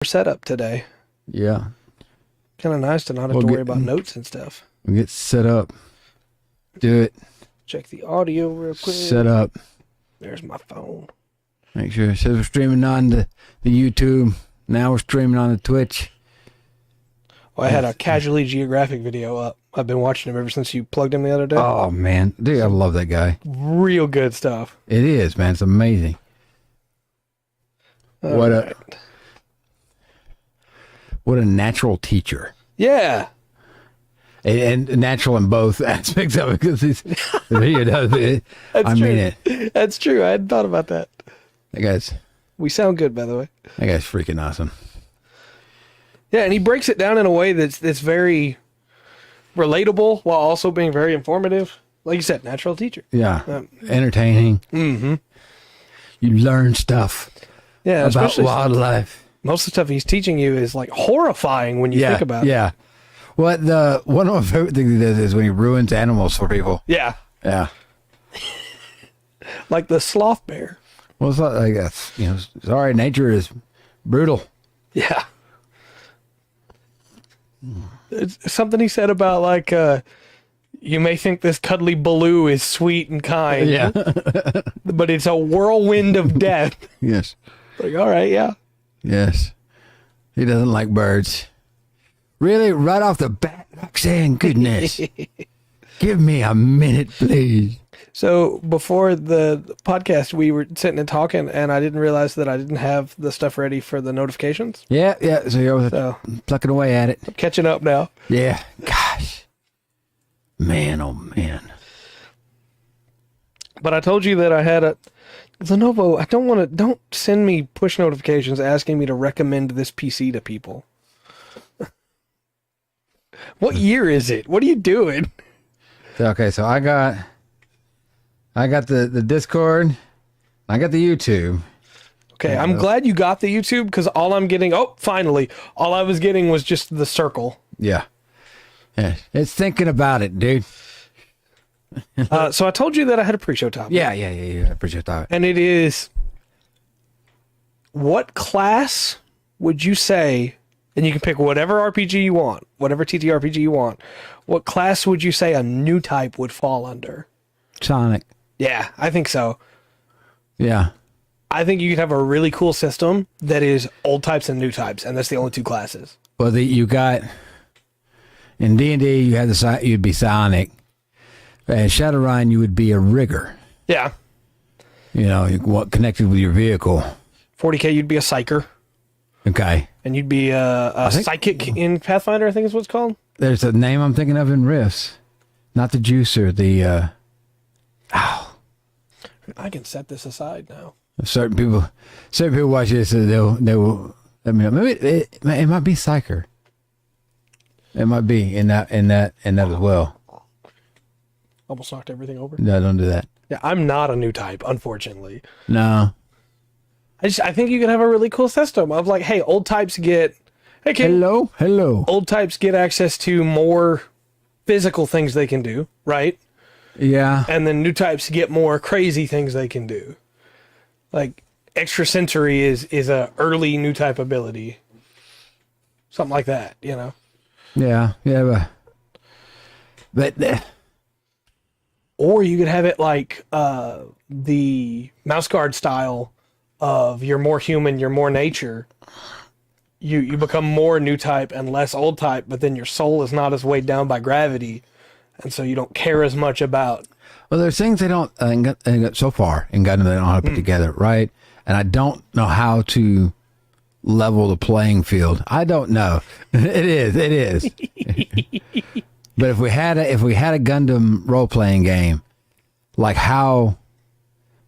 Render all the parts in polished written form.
setup today. Yeah. Kind of nice to not have to worry about notes and stuff. We get set up. Do it. Check the audio real quick. Set up. There's my phone. Make sure it says we're streaming on the YouTube. Now we're streaming on the Twitch. Well, I had a Casually Geographic video up. I've been watching him ever since you plugged him the other day. Oh, man. Dude, I love that guy. Real good stuff. It is, man. It's amazing. What a natural teacher. Yeah. And natural in both aspects of it, because he does it. That's I true. mean it. That's true. I hadn't thought about that. That guy's We sound good, by the way. freaking awesome. Yeah, and he breaks it down in a way that's very relatable while also being very informative. Like you said, natural teacher. Yeah. Entertaining. Mm-hmm. You learn stuff Yeah, about wildlife. Most of the stuff he's teaching you is like horrifying when you think about it. Yeah. One of my favorite things he does is when he ruins animals for people. Yeah. Yeah. Like the sloth bear. Well, it's not like that's, sorry, nature is brutal. Yeah. It's something he said about like, you may think this cuddly Baloo is sweet and kind. Yeah. But it's a whirlwind of death. Yes. Like, all right, yeah. Yes. He doesn't like birds. Really? Right off the bat? Roxanne, goodness. Give me a minute, please. So before the podcast, we were sitting and talking, and I didn't realize that I didn't have the stuff ready for the notifications. Yeah. So you're plucking away at it. I'm catching up now. Yeah. Gosh. Man, oh man. But I told you that I had a Lenovo. Don't send me push notifications asking me to recommend this PC to people. What year is it? What are you doing? Okay, so I got the Discord. I got the YouTube. Okay, I'm glad you got the YouTube, because all I'm getting, finally, all I was getting was just the circle. Yeah. It's thinking about it, dude. So I told you that I had a pre-show topic. Yeah. I appreciate that. And it is, what class would you say, and you can pick whatever RPG you want, whatever TTRPG you want, what class would you say a new type would fall under? Sonic. Yeah, I think so. Yeah. I think you could have a really cool system that is old types and new types, and that's the only two classes. Well, you got in D&D, you'd be Sonic. And Shadowrun, you would be a rigger. Yeah. Connected with your vehicle. 40K, you'd be a psyker. Okay. And you'd be a psychic in Pathfinder, I think is what it's called. There's a name I'm thinking of in Rifts. Not the juicer, the... I can set this aside now. Certain people watch this, and they will let me know. Maybe it might be Psyker. It might be in that as well. Almost knocked everything over. No, don't do that. Yeah, I'm not a new type, unfortunately. No. I think you can have a really cool system of like, hey, old types get... Hey, kid. Hello. Old types get access to more physical things they can do, right? Yeah. And then new types get more crazy things they can do. Like, extrasensory is a early new type ability. Something like that, Yeah, but or you could have it like the mouse guard style of you're more human, you're more nature. You become more new type and less old type, but then your soul is not as weighed down by gravity, and so you don't care as much about. Well, there's things they don't so far in Gundam they don't know how to put together, right? And I don't know how to level the playing field. I don't know. It is. But if we had a Gundam role playing game, like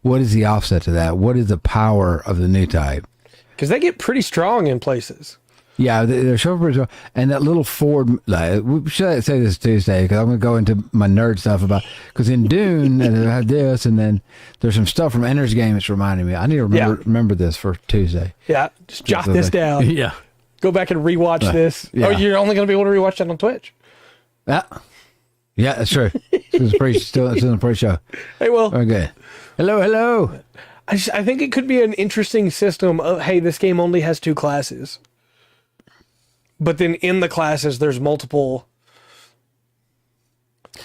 what is the offset to that? What is the power of the new type? Because they get pretty strong in places. Yeah, they're so pretty strong. And that little Ford, we should say this Tuesday, because I'm going to go into my nerd stuff because in Dune, I have this, and then there's some stuff from Ender's Game that's reminding me. I need to remember this for Tuesday. Yeah, just jot this down. Yeah. Go back and rewatch this. Yeah. Oh, you're only going to be able to rewatch that on Twitch. Yeah, that's true. It's in the pre-show. Hey, Will. Okay. Hello. I think it could be an interesting system of, hey, this game only has two classes. but then in the classes, there's multiple.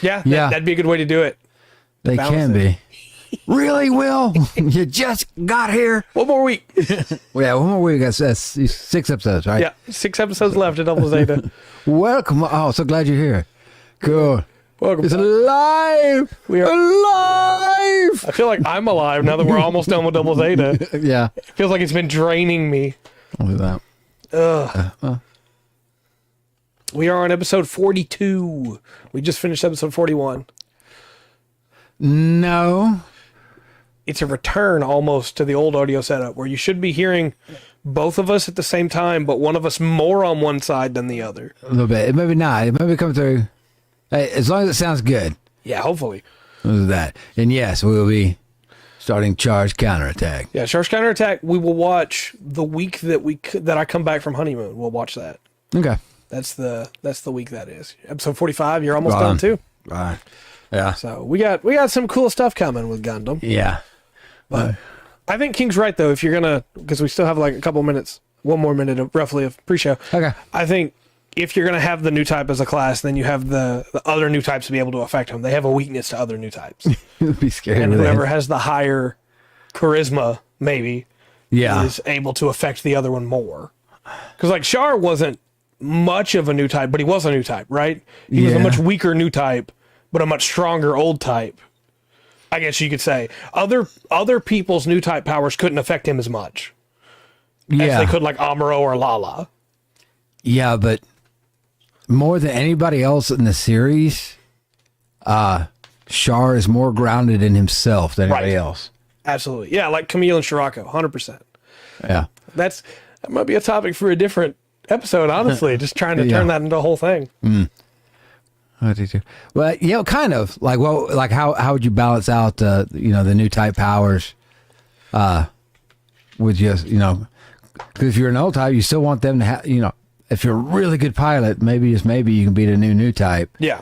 Yeah, Yeah. that'd be a good way to do it. They balance can it. be. Really, Will? You just got here. One more week. Well, yeah, one more week. That's 6 episodes, right? Yeah, 6 episodes left of Double Zeta. Welcome. Oh, so glad you're here. Cool. Welcome. It's alive. We are alive. I feel like I'm alive now that we're almost done with Double Zeta. Yeah. It feels like it's been draining me. Look at that. Ugh. We are on episode 42. We just finished episode 41. No. It's a return almost to the old audio setup where you should be hearing both of us at the same time, but one of us more on one side than the other. A little bit. Maybe not. It maybe come through. Hey, as long as it sounds good. Yeah, hopefully. Look at that. And yes, we will be starting Charge Counterattack. Yeah, Shark's Counterattack, we will watch the week that I come back from honeymoon. We'll watch that. Okay. That's the week that is. Episode 45, you're almost Right done on. too. Right. Yeah. So we got some cool stuff coming with Gundam. Yeah. But I think King's right though, if you're gonna, because we still have like a couple minutes, one more minute of roughly of pre-show. Okay. I think if you're gonna have the new type as a class, then you have the other new types to be able to affect them. They have a weakness to other new types. It would be scary. And with whoever that. has the higher charisma, maybe, Yeah. is able to affect the other one more. Because like Char wasn't much of a new type, but he was a new type, right? He was a Yeah. much weaker new type, but a much stronger old type. I guess you could say other people's new type powers couldn't affect him as much as Yeah. they could like Amuro or Lala. Yeah, but more than anybody else in the series, Char is more grounded in himself than anybody Right. else. Absolutely, yeah, like Camille and Shirako, 100%. Yeah. That might be a topic for a different episode, honestly. Just trying to Yeah. turn that into a whole thing. I do too. Well, kind of like how would you balance out the new type powers, with just because if you're an old type, you still want them to have if you're a really good pilot, maybe you can beat a new type. Yeah,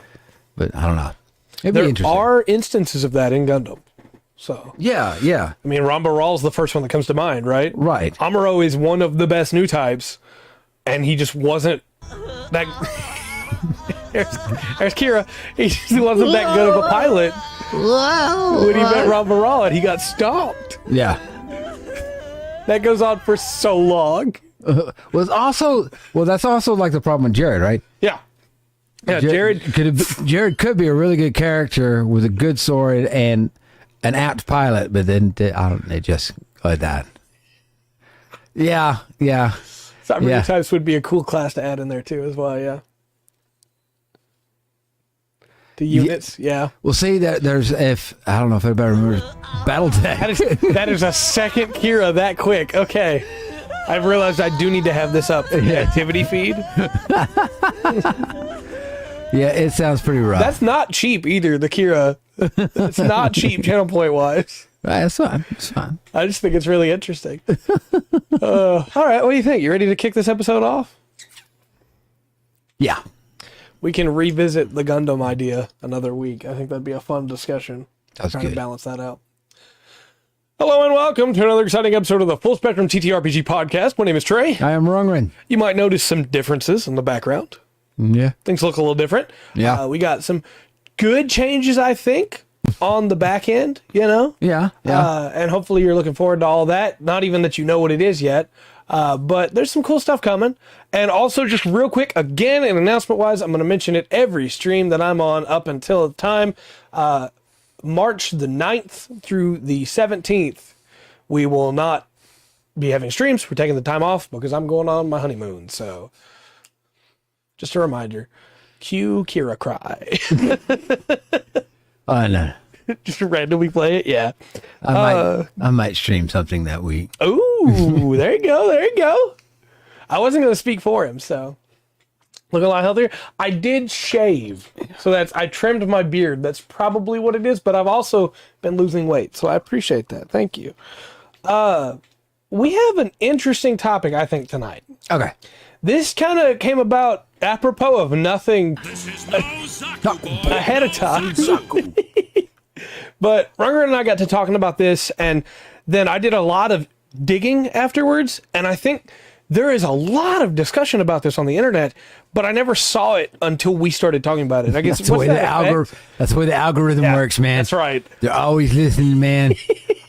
But I don't know. It'd be there interesting. are instances of that in Gundam. So Yeah. I mean, Ramba Rawl's the first one that comes to mind, right? Right. Amuro is one of the best new types, and he just wasn't that. there's Kira. He just wasn't that good of a pilot when he met Ramba Raw, and he got stomped. Yeah. That goes on for so long. That's also like the problem with Jared, right? Yeah. Yeah, Jared. Jared could be a really good character with a good sword and an apt pilot, but then they just like that. Yeah. Cyber Yeah. types would be a cool class to add in there too, as well. Yeah. The units, yeah. Well, see that there's I don't know if anybody remembers BattleTech. That is a second Kira that quick. Okay. I've realized I do need to have this up in the activity feed. Yeah, it sounds pretty rough. That's not cheap either, the Kira. It's not cheap channel point wise. That's fine. It's fine. I just think it's really interesting. All right, what do you think? You ready to kick this episode off? Yeah. We can revisit the Gundam idea another week. I think that'd be a fun discussion. That's Trying to good. balance that out. Hello and welcome to another exciting episode of the Full Spectrum TTRPG podcast. My name is Trey. I am Rungren. You might notice some differences in the background. Yeah. Things look a little different. Yeah. We got some good changes, I think, on the back end, Yeah. and hopefully you're looking forward to all that. Not even that you know what it is yet, but there's some cool stuff coming. And also, just real quick, again, and announcement-wise, I'm going to mention it every stream that I'm on up until the time. March the 9th through the 17th, we will not be having streams. We're taking the time off because I'm going on my honeymoon. So, just a reminder, cue Kira cry. I know. Just randomly play it, yeah. I might stream something that week. Ooh, there you go, there you go. I wasn't going to speak for him, so looking a lot healthier. I did shave, so I trimmed my beard. That's probably what it is, but I've also been losing weight, so I appreciate that. Thank you. We have an interesting topic, I think, tonight. Okay. This kind of came about apropos of nothing ahead of time. But Runger and I got to talking about this, and then I did a lot of digging afterwards, and I think there is a lot of discussion about this on the internet, but I never saw it until we started talking about it. I guess That's the way the algorithm works, man. That's right. They're always listening, man.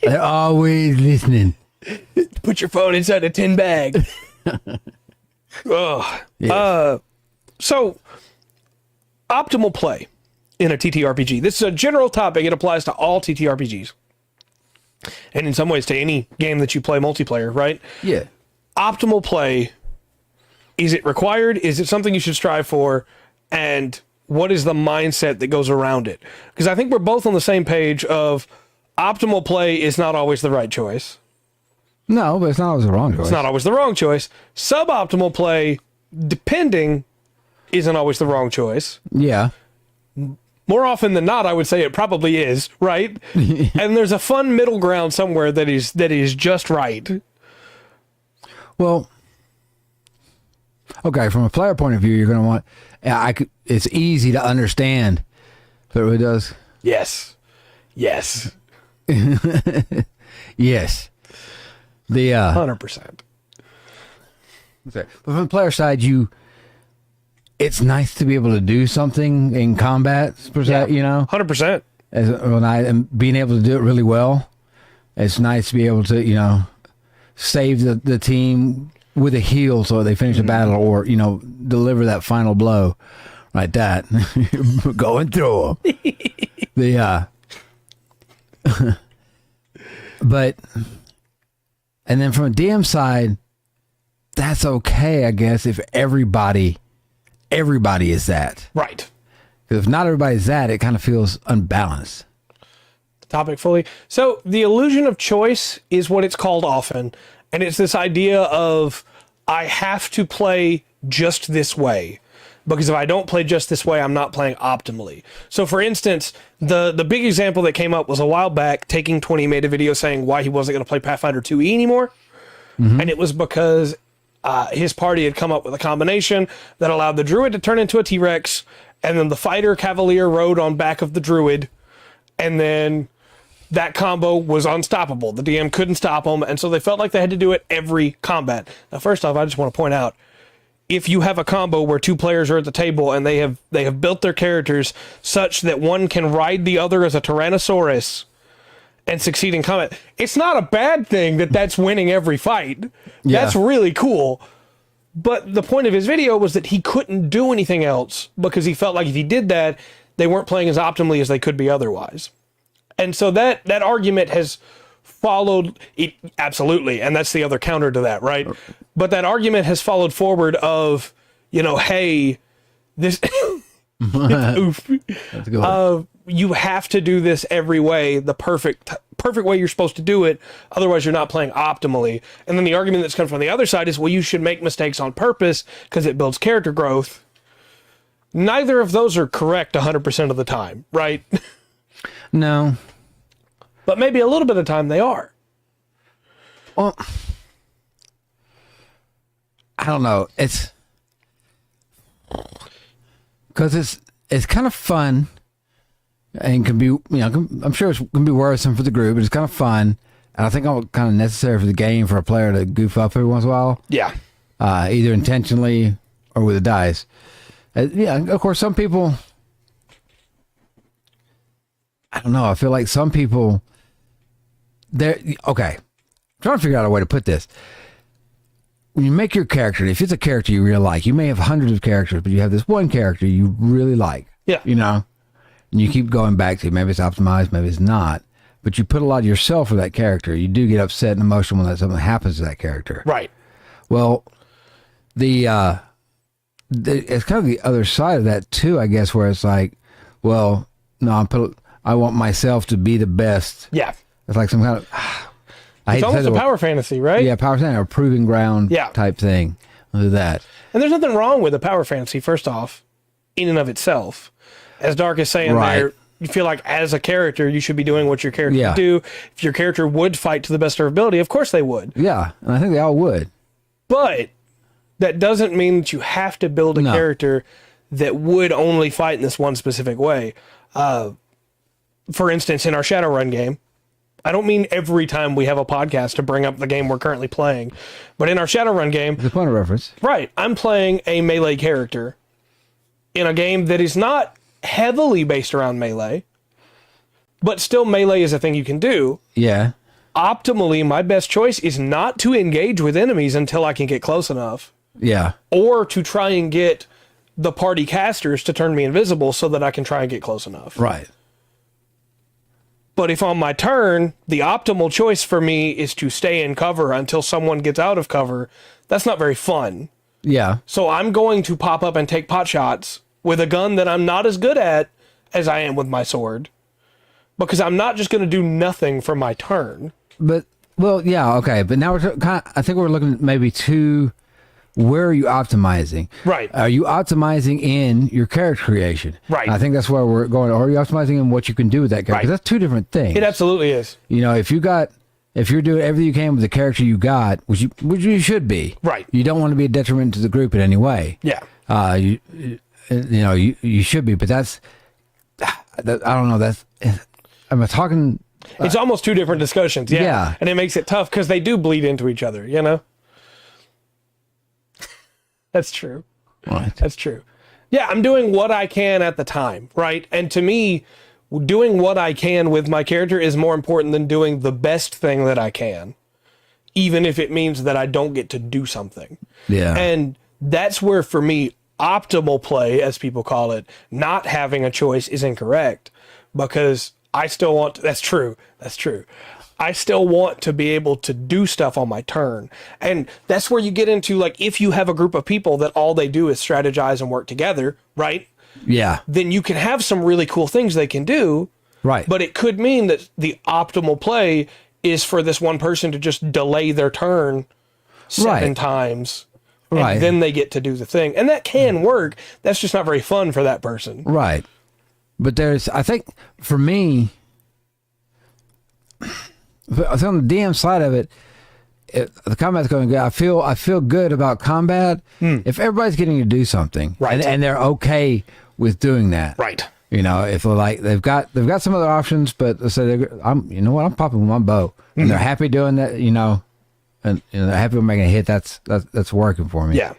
They're always listening. Put your phone inside a tin bag. Ugh. Yes. So, optimal play in a TTRPG. This is a general topic. It applies to all TTRPGs. And in some ways to any game that you play multiplayer, right? Yeah. Optimal play, is it required? Is it something you should strive for? And what is the mindset that goes around it? Because I think we're both on the same page of optimal play is not always the right choice. No, but it's not always the wrong choice. It's not always the wrong choice. Suboptimal play, depending, isn't always the wrong choice. Yeah. More often than not, I would say it probably is, right? And there's a fun middle ground somewhere that is just right. Well, okay, from a player point of view, you're going to want... it's easy to understand, but it really does... Yes. Yes. Yes. The 100%. But from the player side, it's nice to be able to do something in combat, per se, Yeah. you know? 100%. And being able to do it really well. It's nice to be able to, save the team with a heal so they finish the battle, or, deliver that final blow. Like that. Going through them. But, and then from a DM side, that's okay, I guess, if everybody is that. Right. Because if not everybody's that, it kind of feels unbalanced. Topic fully. So the illusion of choice is what it's called often. And it's this idea of, I have to play just this way. Because if I don't play just this way, I'm not playing optimally. So for instance, the big example that came up was a while back, Taking 20 made a video saying why he wasn't going to play Pathfinder 2E anymore. Mm-hmm. And it was because his party had come up with a combination that allowed the druid to turn into a T-Rex, and then the fighter cavalier rode on back of the druid, and then that combo was unstoppable. The DM couldn't stop them, and so they felt like they had to do it every combat. Now, first off, I just want to point out, if you have a combo where two players are at the table and they have built their characters such that one can ride the other as a Tyrannosaurus and succeed in combat, it's not a bad thing that that's winning every fight. Yeah. That's really cool. But the point of his video was that he couldn't do anything else because he felt like if he did that, they weren't playing as optimally as they could be otherwise. And so that argument has followed it, absolutely, and that's the other counter to that, right? But that argument has followed forward of, hey, this oof, that's a good one. You have to do this every way, the perfect way you're supposed to do it, otherwise you're not playing optimally. And then the argument that's come from the other side is, well, you should make mistakes on purpose because it builds character growth. Neither of those are correct 100% of the time, right? No. But maybe a little bit of the time they are. Well, I don't know. It's because it's kind of fun and can be, I'm sure it's going to be worrisome for the group, but it's kind of fun. And I think it's kind of necessary for the game for a player to goof up every once in a while. Yeah. Either intentionally or with the dice. Of course, some people, I don't know. I feel like some people, okay. I'm trying to figure out a way to put this. When you make your character, if it's a character you really like, you may have hundreds of characters, but you have this one character you really like. Yeah. And you keep going back to, maybe it's optimized, maybe it's not, but you put a lot of yourself for that character. You do get upset and emotional when something happens to that character. Right. Well, it's kind of the other side of that too, I guess, where it's like, well, no, I want myself to be the best. Yeah. It's like some kind of, it's almost a power fantasy, right? Yeah, power fantasy, or proving ground type thing. I'll do that. And there's nothing wrong with a power fantasy, first off, in and of itself. As Dark is saying there, you feel like as a character, you should be doing what your character would do. If your character would fight to the best of their ability, of course they would. Yeah, and I think they all would. But that doesn't mean that you have to build a character that would only fight in this one specific way. For instance, in our Shadowrun game, I don't mean every time we have a podcast to bring up the game we're currently playing, but in our Shadowrun game, The point of reference. right, I'm playing a melee character in a game that is not heavily based around melee, but still melee is a thing you can do. Yeah. Optimally, my best choice is not to engage with enemies until I can get close enough, Yeah. or to try and get the party casters to turn me invisible so that I can try and get close enough. Right. But if on my turn, the optimal choice for me is to stay in cover until someone gets out of cover, that's not very fun. Yeah. So I'm going to pop up and take pot shots with a gun that I'm not as good at as I am with my sword, because I'm not just going to do nothing for my turn. But, well, yeah, okay. But now I think we're looking at maybe where are you optimizing? Right. Are you optimizing in your character creation? Right. And I think that's where we're going. Or are you optimizing in what you can do with that character? Right. 'Cause that's two different things. It absolutely is. You know, if you're doing everything you can with the character you got, which you should be. Right. You don't want to be a detriment to the group in any way. Yeah. You should be, but I don't know. Am I talking? It's almost two different discussions. Yeah. Yeah. And it makes it tough because they do bleed into each other, you know? That's true. Right. That's true. Yeah, I'm doing what I can at the time, right? And to me, doing what I can with my character is more important than doing the best thing that I can, even if it means that I don't get to do something. Yeah. And that's where, for me, optimal play, as people call it, not having a choice is incorrect, because I still want to, that's true. I still want to be able to do stuff on my turn. And that's where you get into, like, if you have a group of people that all they do is strategize and work together, right? Yeah. Then you can have some really cool things they can do. Right. But it could mean that the optimal play is for this one person to just delay their turn 7 times. And Right. then they get to do the thing. And that can work. That's just not very fun for that person. Right. But I think for me, on the DM side of it, the combat's going good. I feel good about combat if everybody's getting to do something, Right. and they're okay with doing that, Right. You know, if they're like they've got some other options, but they say I'm popping with my bow, and they're happy doing that, you know, and they're happy with making a hit. That's working for me. Yeah.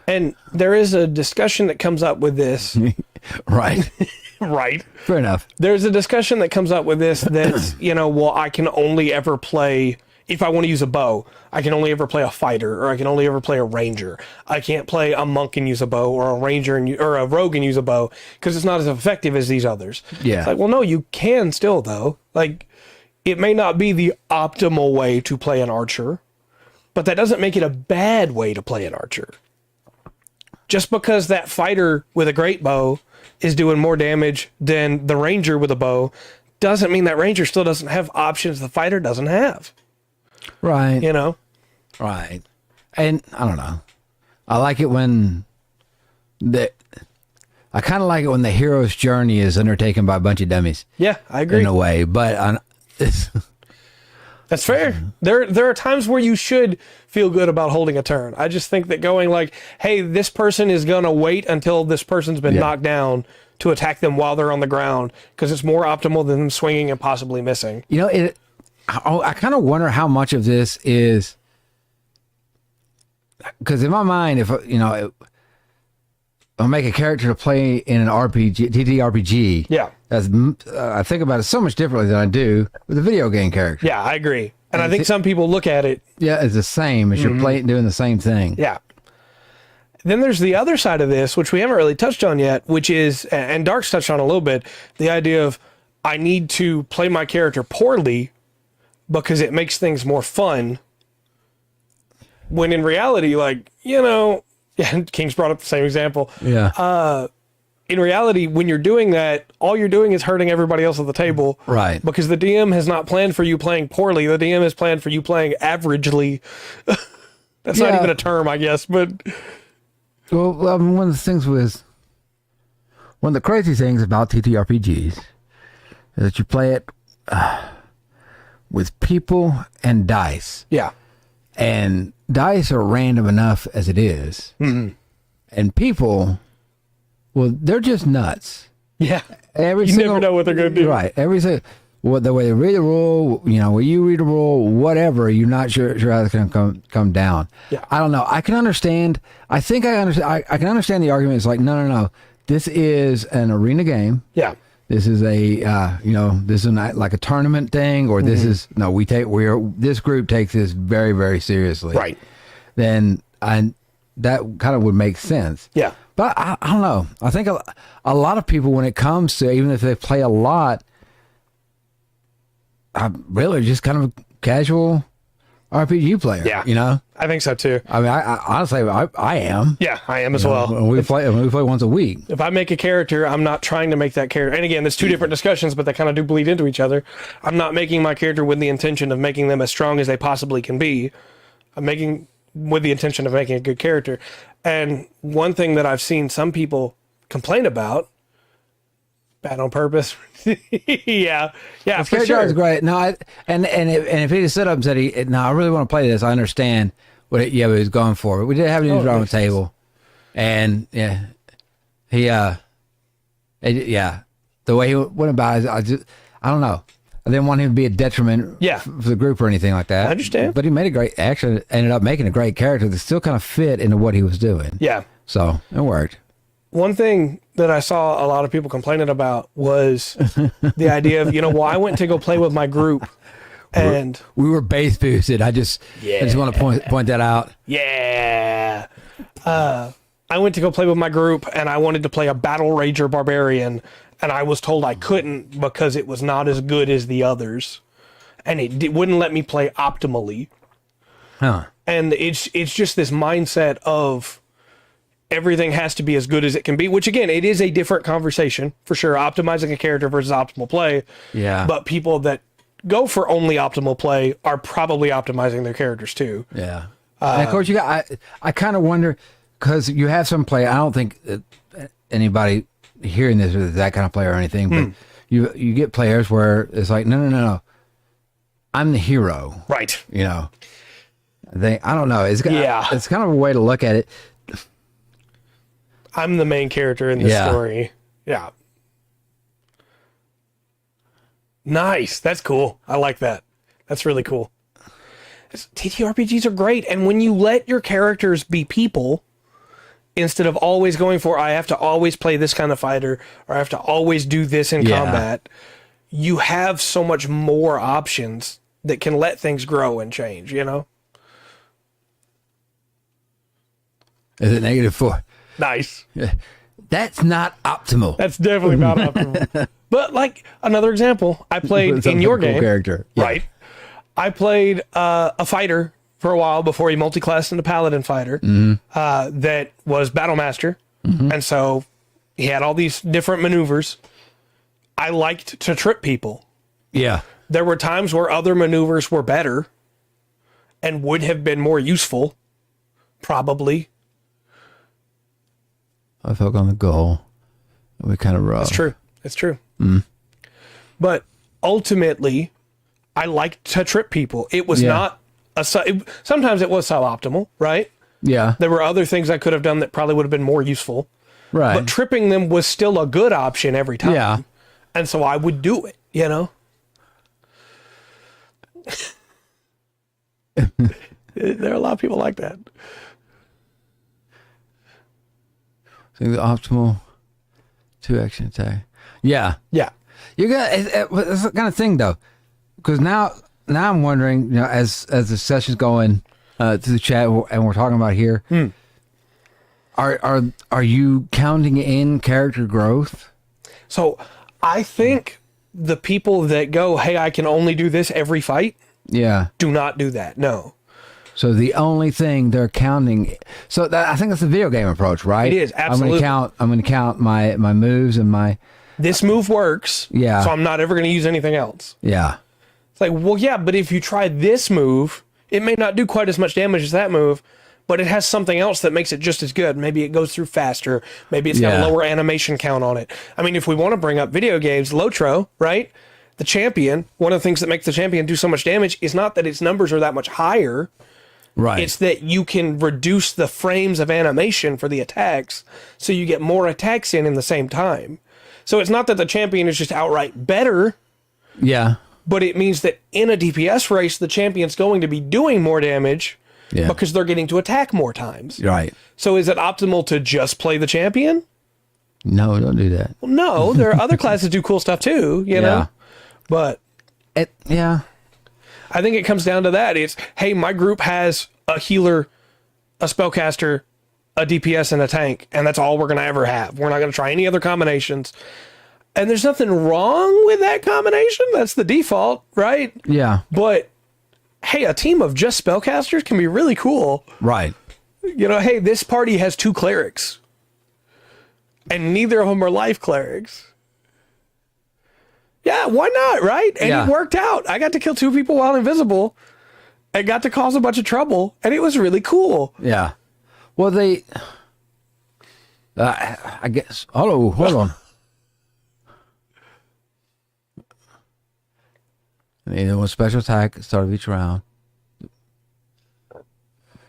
And there is a discussion that comes up with this. Right. Right. Fair enough. There's a discussion that comes up with this that's, well, I can only ever play, if I want to use a bow, I can only ever play a fighter, or I can only ever play a ranger. I can't play a monk and use a bow, or a ranger or a rogue and use a bow, because it's not as effective as these others. Yeah. It's like, well, no, you can still, though. Like, it may not be the optimal way to play an archer, but that doesn't make it a bad way to play an archer. Just because that fighter with a great bow is doing more damage than the ranger with a bow doesn't mean that ranger still doesn't have options the fighter doesn't have. Right. You know? Right. And I don't know. I like it when I kind of like it when the hero's journey is undertaken by a bunch of dummies. Yeah, I agree. In a way, but That's fair. There are times where you should feel good about holding a turn. I just think that going like, hey, this person is going to wait until this person's been knocked down to attack them while they're on the ground, because it's more optimal than them swinging and possibly missing. you know, I kind of wonder how much of this is, because in my mind, if I make a character to play in an RPG, TTRPG, Yeah. I think about it so much differently than I do with a video game character. Yeah, I agree. And I think some people look at it. Yeah, it's the same as you're playing, doing the same thing. Yeah. Then there's the other side of this, which we haven't really touched on yet, which is, and Dark's touched on a little bit, the idea of I need to play my character poorly because it makes things more fun. When in reality, King's brought up the same example. Yeah. In reality, when you're doing that, all you're doing is hurting everybody else at the table. Right. Because the DM has not planned for you playing poorly. The DM has planned for you playing averagely. That's not even a term, I guess, but... Well, I mean, one of the crazy things about TTRPGs is that you play it with people and dice. Yeah. And dice are random enough as it is. Mm-hmm. And people, well, they're just nuts. Yeah. You never know what they're going to do. Right. what the way they read the rule, when you read the rule, whatever, you're not sure how it's going to come down. Yeah. I don't know. I can understand. I think I understand. I can understand the argument. It's like, no. This is an arena game. Yeah. This is this is not like a tournament thing, or this is this group takes this very, very seriously. Right. Then that kind of would make sense. Yeah. But I don't know. I think a lot of people, when it comes to, even if they play a lot, I'm really just kind of a casual RPG player. Yeah. I think so too. I mean, I honestly, I am. Yeah, I am as well. When we play once a week. If I make a character, I'm not trying to make that character. And again, there's two different discussions, but they kind of do bleed into each other. I'm not making my character with the intention of making them as strong as they possibly can be. I'm making with the intention of making a good character. And one thing that I've seen some people complain about, bad on purpose. yeah, His for character sure. is great. No, and if he stood up and said, "No, I really want to play this," I understand what he was going for. But we did have news around the table, and the way he went about it, I don't know. I didn't want him to be a detriment for the group or anything like that. I understand. But he ended up making a great character that still kind of fit into what he was doing. Yeah. So it worked. One thing that I saw a lot of people complaining about was the idea of, I went to go play with my group and we were base boosted. I just want to point that out. Yeah. I went to go play with my group and I wanted to play a Battle Rager Barbarian, and I was told I couldn't because it was not as good as the others, and it wouldn't let me play optimally. Huh. And it's just this mindset of everything has to be as good as it can be, which again, it is a different conversation for sure. Optimizing a character versus optimal play. Yeah. But people that go for only optimal play are probably optimizing their characters too. Yeah. And of course, I kind of wonder, because you have some play. I don't think that anybody hearing this is that kind of player or anything, but you get players where it's like, no. I'm the hero. Right. I don't know. It's kind of a way to look at it. I'm the main character in the story. Yeah. Nice. That's cool. I like that. That's really cool. TTRPGs are great. And when you let your characters be people, instead of always going for, I have to always play this kind of fighter, or I have to always do this in combat, you have so much more options that can let things grow and change, Is it -4? Nice. That's not optimal. That's definitely not optimal. But like another example, I played in your game. Character. Yeah. Right. I played a fighter for a while before he multi-classed into Paladin fighter that was Battlemaster. And so he had all these different maneuvers. I liked to trip people. Yeah. There were times where other maneuvers were better and would have been more useful, probably. I felt on the goal. We kind of rough. It's true. It's true. But ultimately, I liked to trip people. It was not sometimes it was suboptimal, right? Yeah. There were other things I could have done that probably would have been more useful. Right. But tripping them was still a good option every time. Yeah. And so I would do it, There are a lot of people like that. So the optimal 2-action attack. Yeah. Yeah. You got it's the kind of thing though, because now I'm wondering, as the session's going to the chat and we're talking about here, are you counting in character growth? So I think the people that go, hey, I can only do this every fight, do not do that. No. So the only thing they're counting, I think that's the video game approach, right? It is, absolutely. I'm going to count my moves and my. This move works. Yeah. So I'm not ever going to use anything else. Yeah. It's like, well, yeah, but if you try this move, it may not do quite as much damage as that move, but it has something else that makes it just as good. Maybe it goes through faster. Maybe it's got a lower animation count on it. I mean, if we want to bring up video games, Lotro, right? The champion, one of the things that makes the champion do so much damage is not that its numbers are that much higher. Right. It's that you can reduce the frames of animation for the attacks, so you get more attacks in the same time. So it's not that the champion is just outright better. Yeah. But it means that in a DPS race, the champion's going to be doing more damage Yeah. because they're getting to attack more times. Right. So is it optimal to just play the champion? No, don't do that. Well, no, there are other classes that do cool stuff too, you know? But Yeah. I think it comes down to that. It's, hey, my group has a healer, a spellcaster, a DPS, and a tank, and that's all we're going to ever have. We're not going to try any other combinations. And there's nothing wrong with that combination. That's the default, right? Yeah. But, hey, a team of just spellcasters can be really cool. Right. You know, hey, this party has 2 clerics. And neither of them are life clerics. Yeah, why not, right? And Yeah. it worked out. I got to kill 2 people while invisible. I got to cause a bunch of trouble. And it was really cool. Yeah. Well, I guess. Hold on. Either one special attack at the start of each round.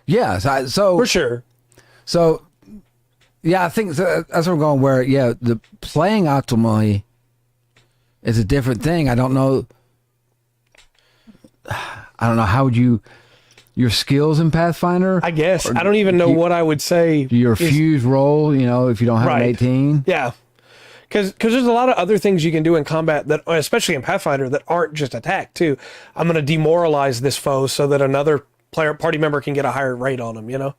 Yeah, so For sure. So, yeah, I think that's where I'm going. Where the playing optimally is a different thing. I don't know. How would you your skills in Pathfinder? I guess. I don't even know what I would say. Your fuse roll, if you don't have an 18. Yeah. Because there's a lot of other things you can do in combat, that, especially in Pathfinder, that aren't just attack, too. I'm going to demoralize this foe so that another party member can get a higher rate on them,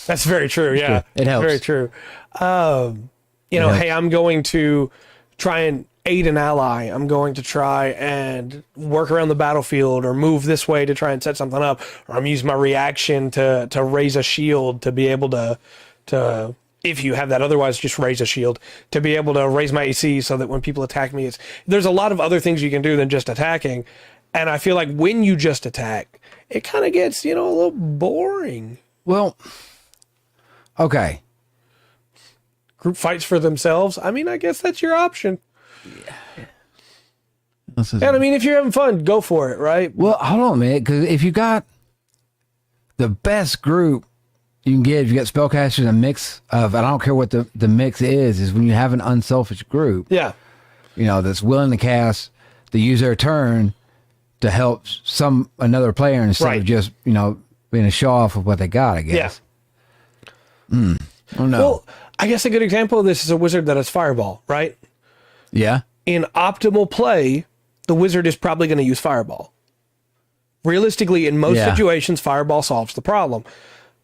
That's very true, yeah. It helps. Very true. Hey, I'm going to try and aid an ally. I'm going to try and work around the battlefield or move this way to try and set something up. Or I'm using my reaction to raise a shield to be able to if you have that, otherwise just raise a shield to be able to raise my AC so that when people attack me, there's a lot of other things you can do than just attacking. And I feel like when you just attack, it kind of gets, a little boring. Well, okay. Group fights for themselves. I mean, I guess that's your option. And I mean, if you're having fun, go for it, right? Well, hold on a minute, because if you got the best group you can get, if you got spellcasters, a mix of, I don't care what the mix is when you have an unselfish group. Yeah. That's willing to cast, to use their turn to help another player instead of just, being a show off of what they got, I guess. Yeah. Oh, no. Well, I guess a good example of this is a wizard that has Fireball, right? Yeah. In optimal play, the wizard is probably going to use Fireball. Realistically, in most situations, Fireball solves the problem.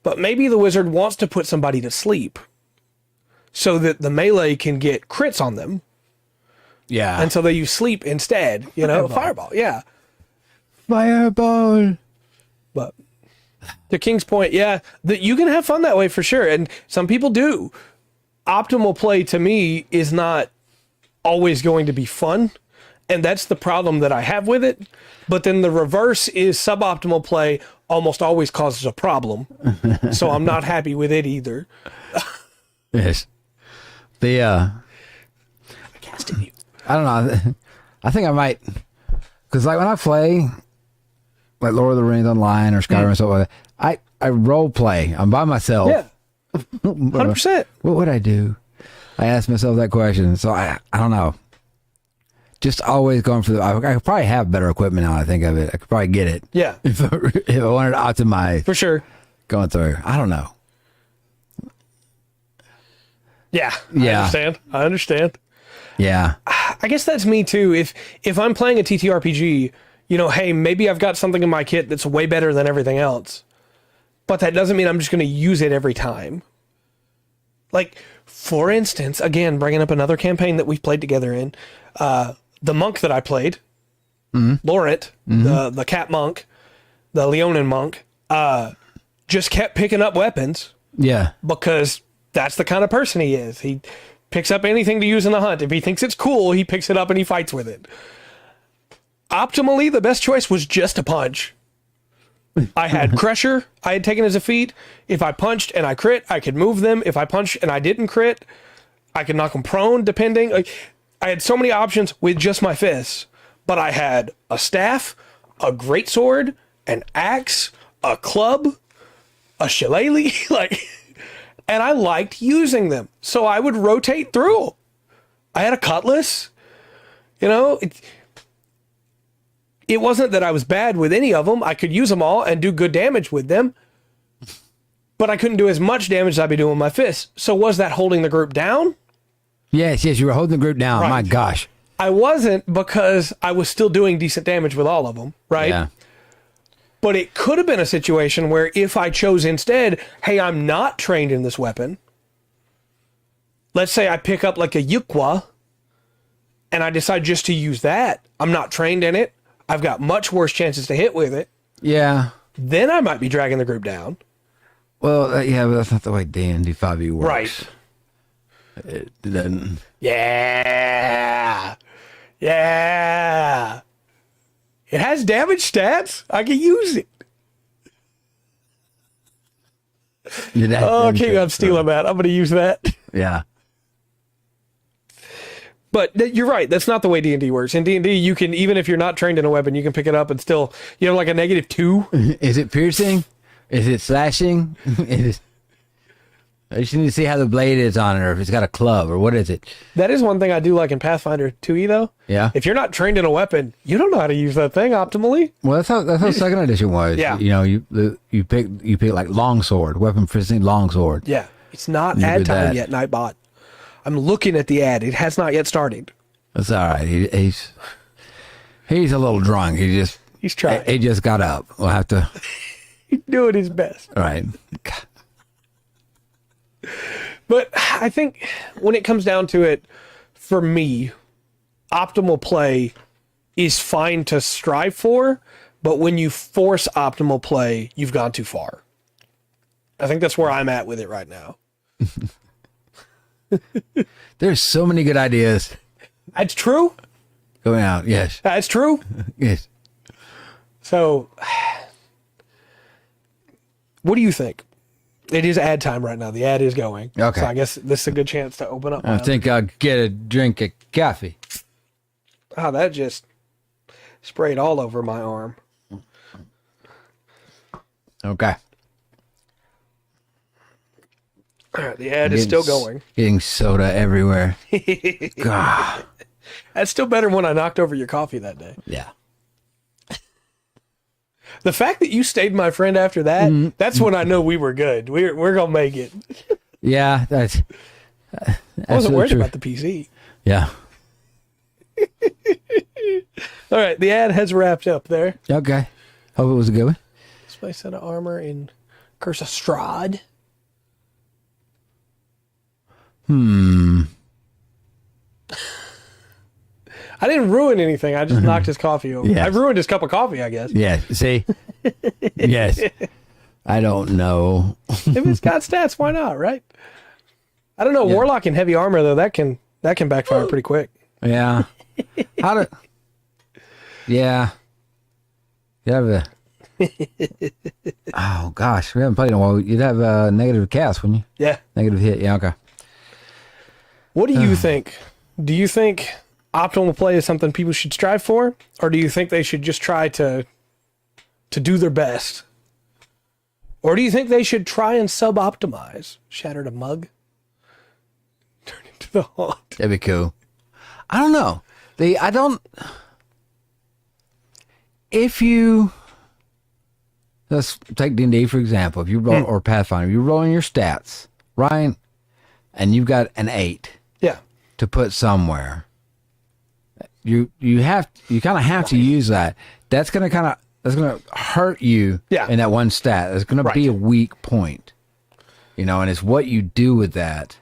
But maybe the wizard wants to put somebody to sleep so that the melee can get crits on them. Yeah. And so they use sleep instead, Fireball, yeah. Fireball. But to King's point, that you can have fun that way for sure. And some people do. Optimal play to me is not always going to be fun. And that's the problem that I have with it. But then the reverse is suboptimal play almost always causes a problem. So I'm not happy with it either. Yes. I casted you. I don't know. I think I might, because like when I play like Lord of the Rings online or Skyrim or something like that, I role play. I'm by myself. Yeah. 100%. What would I do? I asked myself that question. So I don't know. Just always going for I could probably have better equipment now I think of it. I could probably get it. Yeah. If I wanted to optimize. For sure. Going through. I don't know. Yeah. Yeah. I understand. Yeah. I guess that's me too. If I'm playing a TTRPG, hey, maybe I've got something in my kit that's way better than everything else. But that doesn't mean I'm just going to use it every time. Like, for instance, again, bringing up another campaign that we've played together in, the monk that I played, Laurent, the cat monk, the Leonin monk, just kept picking up weapons. Yeah. Because that's the kind of person he is. He picks up anything to use in the hunt. If he thinks it's cool, he picks it up and he fights with it. Optimally, the best choice was just a punch. I had Crusher I had taken as a feat. If I punched and I crit, I could move them. If I punched and I didn't crit, I could knock them prone, depending. I had so many options with just my fists. But I had a staff, a greatsword, an axe, a club, a shillelagh, and I liked using them. So I would rotate through. I had a cutlass. it wasn't that I was bad with any of them. I could use them all and do good damage with them, but I couldn't do as much damage as I'd be doing with my fists. So was that holding the group down? Yes, you were holding the group down. Right. My gosh. I wasn't, because I was still doing decent damage with all of them, right? Yeah. But it could have been a situation where if I chose instead, hey, I'm not trained in this weapon. Let's say I pick up like a Yukwa and I decide just to use that. I'm not trained in it. I've got much worse chances to hit with it. Yeah. Then I might be dragging the group down. Well, yeah, but that's not the way D&D 5e works. Right. It doesn't. Yeah. Yeah. It has damage stats. I can use it. Oh, King, I'm stealing that. I'm going to use that. Yeah. But you're right. That's not the way D&D works. In D&D, you can, even if you're not trained in a weapon, you can pick it up and still, you know, like a -2. Is it piercing? Is it slashing? I just need to see how the blade is on it, or if it's got a club, or what is it? That is one thing I do like in Pathfinder 2e, though. Yeah. If you're not trained in a weapon, you don't know how to use that thing optimally. Well, that's how second edition was. Yeah. You know, you pick like longsword, weapon proficiency longsword. Yeah. It's not You ad did time that. yet, Nightbot. I'm looking at the ad. It has not yet started. That's all right. He's a little drunk. He's trying. He just got up. We'll have to. He's doing his best. All right. But I think when it comes down to it, for me, optimal play is fine to strive for, but when you force optimal play, you've gone too far. I think that's where I'm at with it right now. There's so many good ideas That's true. going out. Yes. That's true. Yes. So, what do you think? It is ad time right now. The ad is going. Okay. So I guess this is a good chance to open up. I think I'll get a drink of coffee. Oh, that just sprayed all over my arm. Okay. All right, the ad is still going. Getting soda everywhere. God. That's still better than when I knocked over your coffee that day. Yeah. The fact that you stayed my friend after that, that's when I know we were good. We're going to make it. Yeah, that's I wasn't so worried true. about the PC. Yeah. All right, the ad has wrapped up there. Okay. Hope it was a good one. Display set of armor in Curse of Strahd. I didn't ruin anything. I just knocked his coffee over. Yes. I ruined his cup of coffee, I guess. Yeah. See? Yes. I don't know. If it's got stats, why not, right? I don't know. Yeah. Warlock and heavy armor, though, that can backfire pretty quick. Yeah. How do? Yeah. You have a. Oh gosh, we haven't played in a while. You'd have a negative cast, wouldn't you? Yeah. Negative hit. Yeah. Okay. What do you think? Do you think optimal play is something people should strive for, or do you think they should just try to do their best? Or do you think they should try and sub-optimize? Shattered a mug? Turn into the haunt. That'd be cool. I don't know. I don't. If you let's take D&D for example. If you roll or Pathfinder, you're rolling your stats, right? And you've got an 8 Yeah. to put somewhere. You kind of have to use that. That's gonna hurt you Yeah. in that one stat. It's gonna be a weak point, and it's what you do with that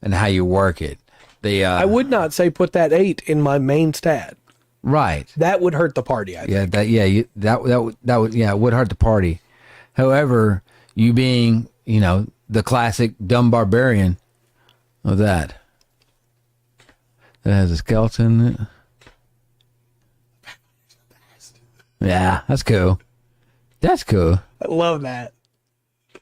and how you work it. I would not say put that 8 in my main stat. Right. That would hurt the party, I think. It would hurt the party. However, you being, the classic dumb barbarian of that has a skeleton in it. Yeah, that's cool. That's cool. I love that.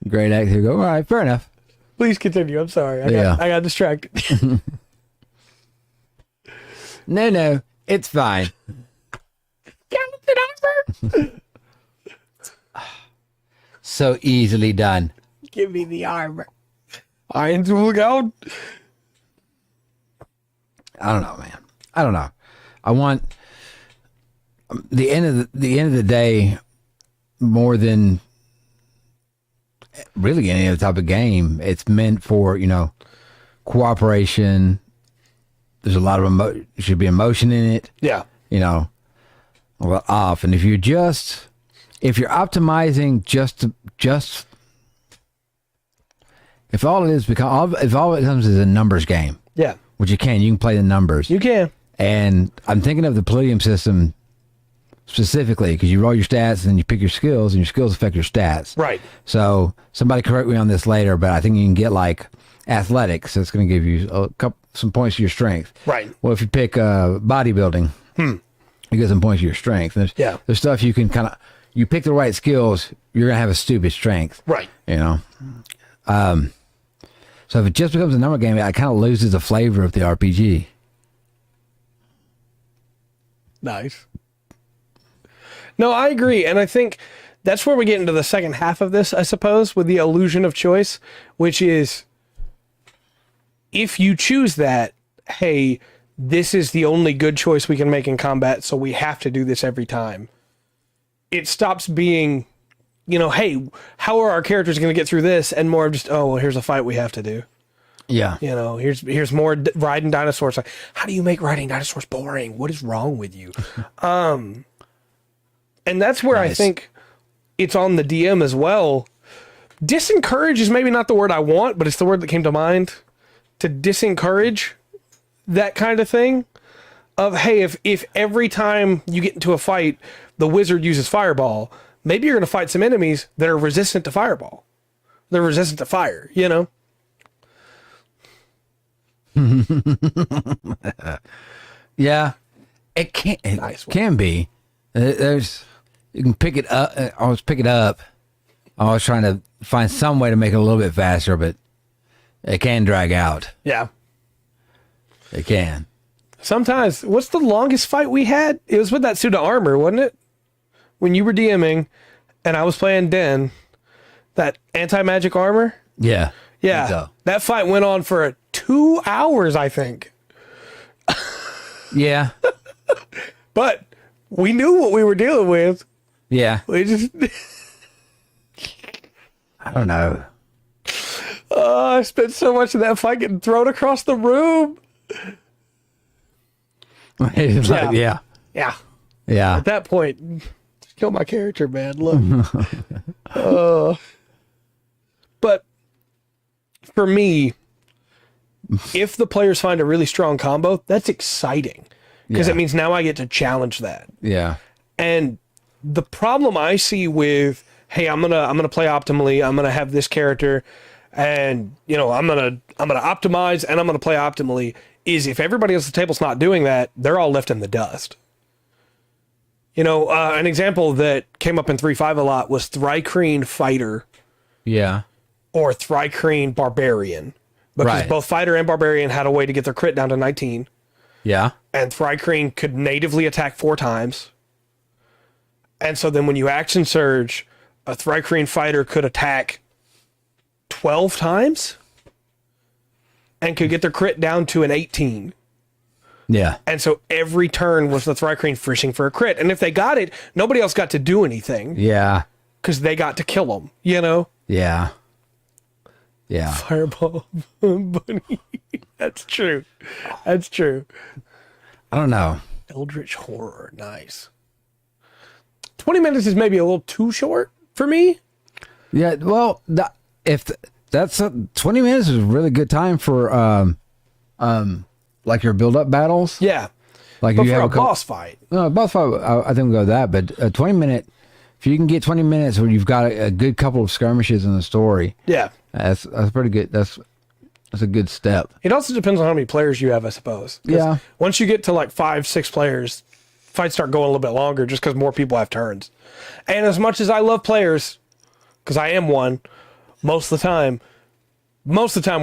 Great act. Here you go. All right, fair enough. Please continue. I'm sorry. I got distracted. No, it's fine. So easily done. Give me the armor. Irons will go. I don't know, man. I don't know. I want the end of the day, more than really any other type of game, it's meant for cooperation. There's a lot of should be emotion in it. Yeah. Off, and if you're optimizing just if all it comes is a numbers game, Yeah. which you can play the numbers. You can. And I'm thinking of the Palladium system specifically because you roll your stats and then you pick your skills, and your skills affect your stats. Right. So somebody correct me on this later, but I think you can get like athletics. So it's going to give you some points to your strength. Right. Well, if you pick bodybuilding, you get some points to your strength. There's stuff you can you pick the right skills, you're going to have a stupid strength. Right. So if it just becomes a number game, it kind of loses the flavor of the RPG. Nice. No, I agree. And I think that's where we get into the second half of this, I suppose, with the illusion of choice, which is if you choose that, hey, this is the only good choice we can make in combat, so we have to do this every time. It stops being, hey, how are our characters going to get through this? And more of just, oh, well, here's a fight we have to do. Yeah. Here's more riding dinosaurs. Like, how do you make riding dinosaurs boring? What is wrong with you? And that's where I think it's on the DM as well. Disencourage is maybe not the word I want, but it's the word that came to mind. To disencourage that kind of thing of, hey, if every time you get into a fight, the wizard uses fireball, maybe you're going to fight some enemies that are resistant to fireball. They're resistant to fire, Yeah, it can be. You can pick it up. Always pick it up. I was trying to find some way to make it a little bit faster, but it can drag out. Yeah. It can. Sometimes. What's the longest fight we had? It was with that suit of armor, wasn't it? When you were DMing and I was playing Den, that anti-magic armor? Yeah. Yeah. So. That fight went on for 2 hours, I think. Yeah. But we knew what we were dealing with. Yeah. We just... I don't know. I spent so much of that fight getting thrown across the room. It's like, yeah. Yeah. Yeah. At that point, just kill my character, man. Look. But for me, if the players find a really strong combo, that's exciting because it means now I get to challenge that. Yeah. And the problem I see with, hey, I'm gonna play optimally. I'm gonna have this character, and I'm gonna optimize and I'm gonna play optimally. Is if everybody else at the table's not doing that, they're all left in the dust. An example that came up in 3.5 a lot was Thrycreen Fighter. Yeah. Or Thrycreen Barbarian. Because both Fighter and Barbarian had a way to get their crit down to 19. Yeah. And Thrycreen could natively attack 4 times. And so then when you action surge, a Thrycreen Fighter could attack 12 times and could get their crit down to an 18. Yeah. And so every turn was the Thrycreen fishing for a crit. And if they got it, nobody else got to do anything. Yeah. Because they got to kill them, Yeah. Yeah. Fireball bunny. That's true. That's true. I don't know. Eldritch Horror. Nice. 20 minutes is maybe a little too short for me. Yeah. Well, that's 20 minutes is a really good time for like your build-up battles. Yeah. Like but you for have a boss fight. No, boss fight. I think we'll go that. But a 20-minute, if you can get 20 minutes where you've got a good couple of skirmishes in the story. Yeah. That's pretty good. That's a good step. It also depends on how many players you have, I suppose. Yeah. Once you get to like 5-6 players, fights start going a little bit longer just because more people have turns. And as much as I love players, because I am one, most of the time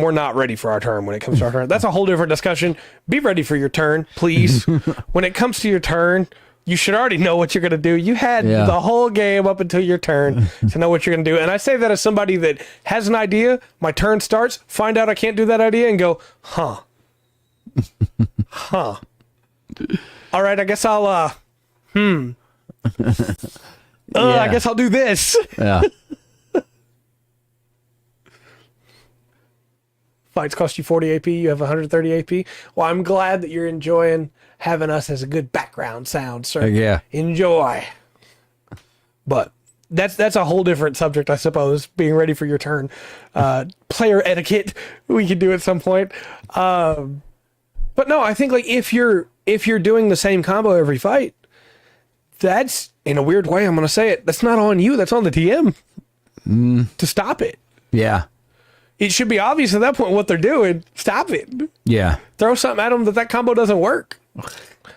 we're not ready for our turn when it comes to our turn. That's a whole different discussion. Be ready for your turn, please. When it comes to your turn, you should already know what you're going to do. You had the whole game up until your turn to know what you're going to do. And I say that as somebody that has an idea, my turn starts, find out I can't do that idea, and go, huh. All right, I guess I'll I guess I'll do this. Yeah. Fights cost you 40 AP. You have 130 AP. Well, I'm glad that you're enjoying having us as a good background sound, sir. Yeah. Enjoy. But that's a whole different subject, I suppose. Being ready for your turn. Player etiquette, we could do at some point. But no, I think like if you're doing the same combo every fight, that's, in a weird way, I'm going to say it, that's not on you. That's on the DM to stop it. Yeah. It should be obvious at that point what they're doing. Stop it. Yeah. Throw something at them that combo doesn't work.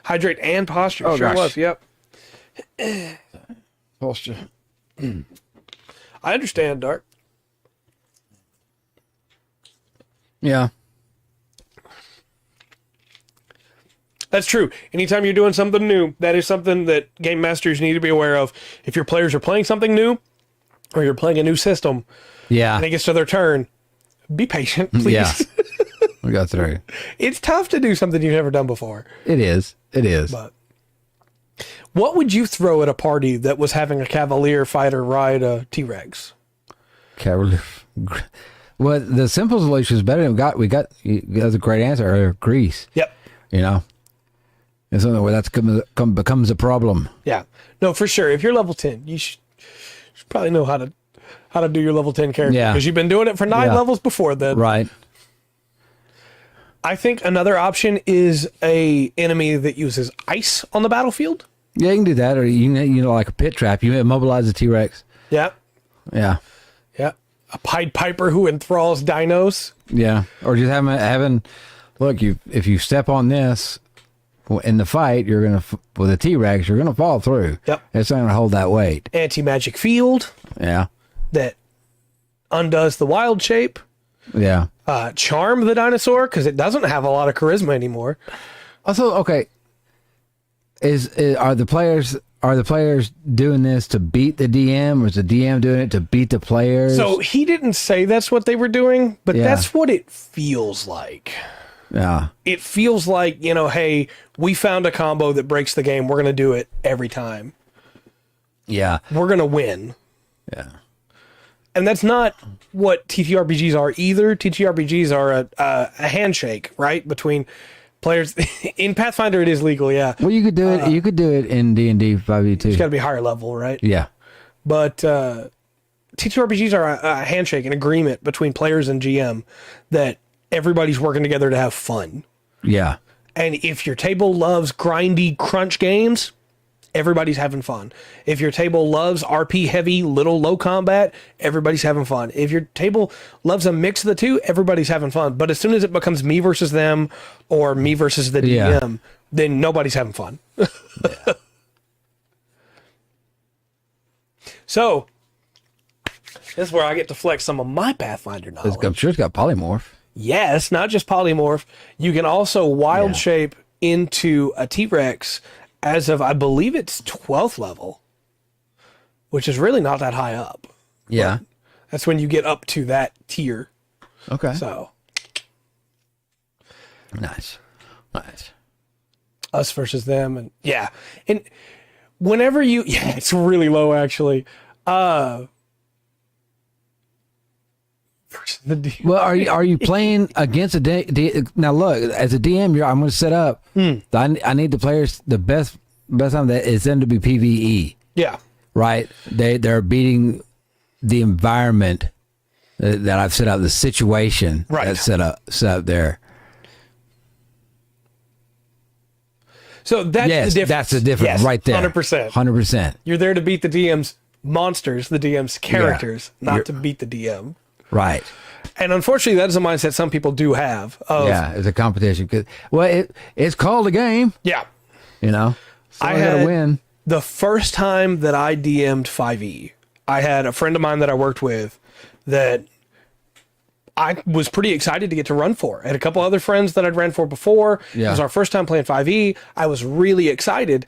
Hydrate and posture. Oh, sure gosh. was. Yep. Posture. I understand, Dark. Yeah. That's true. Anytime you're doing something new, that is something that game masters need to be aware of. If your players are playing something new, or you're playing a new system, Yeah. and it gets to their turn, be patient, please. Yeah. We got through. It's tough to do something you've never done before. It is. It is. But what would you throw at a party that was having a Cavalier fighter ride a T-Rex? Cavalier. Well, the simple solution is better. We got that's a great answer. Grease. Yep. You know, it's something where that's becomes a problem. Yeah. No, for sure. If you're level 10, you should probably know how to do your level 10 character. Yeah. Because you've been doing it for 9 levels before then. Right. I think another option is a enemy that uses ice on the battlefield. Yeah, you can do that, or you know, like a pit trap. You immobilize the T-Rex. Yeah. Yeah. Yeah. A Pied Piper who enthralls dinos. Yeah. Or just having look, if you step on this in the fight, you're gonna with a T-Rex, you're gonna fall through. Yep. It's not gonna hold that weight. Anti-magic field Yeah. that undoes the wild shape. Yeah. Charm the dinosaur because it doesn't have a lot of charisma anymore. Also, okay, are the players doing this to beat the DM, or is the DM doing it to beat the players? So he didn't say that's what they were doing, but Yeah. that's what it feels like. Yeah. It feels like, hey, we found a combo that breaks the game. We're going to do it every time. Yeah. We're going to win. Yeah. And that's not what TTRPGs are either. TTRPGs are a handshake, right? Between players. In Pathfinder, it is legal, yeah. Well, you could do it. You could do it in D&D 5e2. It's got to be higher level, right? Yeah. But TTRPGs are a handshake, an agreement between players and GM that everybody's working together to have fun. Yeah. And if your table loves grindy crunch games, everybody's having fun. If your table loves RP heavy, little low combat, everybody's having fun. If your table loves a mix of the two, everybody's having fun. But as soon as it becomes me versus them or me versus the DM, then nobody's having fun. So, this is where I get to flex some of my Pathfinder knowledge. I'm sure it's got polymorph. Yes, not just polymorph. You can also wild shape into a T-Rex as of, I believe it's 12th level, which is really not that high up. Yeah. That's when you get up to that tier. Okay. So, Nice. Nice. us versus them. And yeah. And whenever it's really low actually. Versus the DM. Well, are you playing against a now? Look, as a DM, I'm going to set up. I need the players. The best time that is them to be PVE. Yeah. Right. They're beating the environment that I've set up, the situation that's set up there. So that's the difference. That's the difference right there. 100%. 100%. You're there to beat the DM's monsters, the DM's characters, not to beat the DM. Right. And unfortunately, that is a mindset some people do have. It's a competition. It's called a game. Yeah. You know, so I I got to had win. the first time that I DM'd 5e. I had a friend of mine that I worked with that I was pretty excited to get to run for. I had a couple other friends that I'd ran for before. Yeah. It was our first time playing 5e. I was really excited,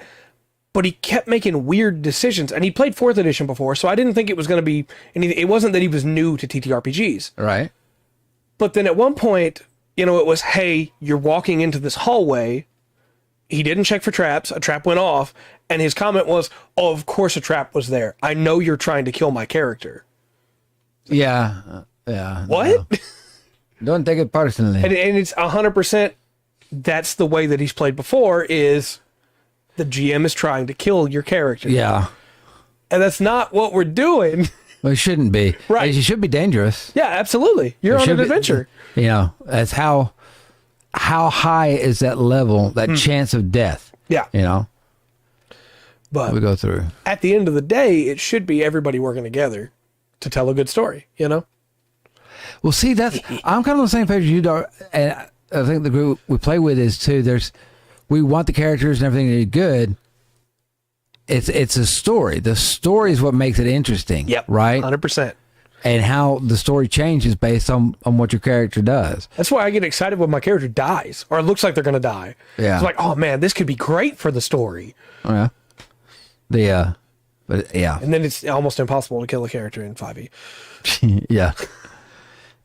but he kept making weird decisions. And he played 4th edition before, so I didn't think it was going to be anything. It wasn't that he was new to TTRPGs. Right. But then at one point, it was, hey, you're walking into this hallway. he didn't check for traps. A trap went off, and his comment was, "Oh, of course a trap was there. I know you're trying to kill my character." Yeah. Yeah. What? No. Don't take it personally. And it's 100%. That's the way that he's played before. Is the GM is trying to kill your character. Yeah. And that's not what we're doing. Well, it shouldn't be. Right. It should be dangerous. Yeah, absolutely. You're It on should an be- adventure. You know, that's how high is that level, that chance of death? Yeah. You know, But we go through. at the end of the day, it should be everybody working together to tell a good story, you know? Well, see, I'm kind of on the same page as you, Dar, and I think the group we play with is too. We want the characters and everything to be good. It's a story. The story is what makes it interesting. Yep. Right. 100%. And how the story changes based on what your character does. That's why I get excited when my character dies, or it looks like they're going to die. Yeah. It's like, oh man, this could be great for the story. Oh, yeah. But yeah. And then it's almost impossible to kill a character in 5e. Yeah.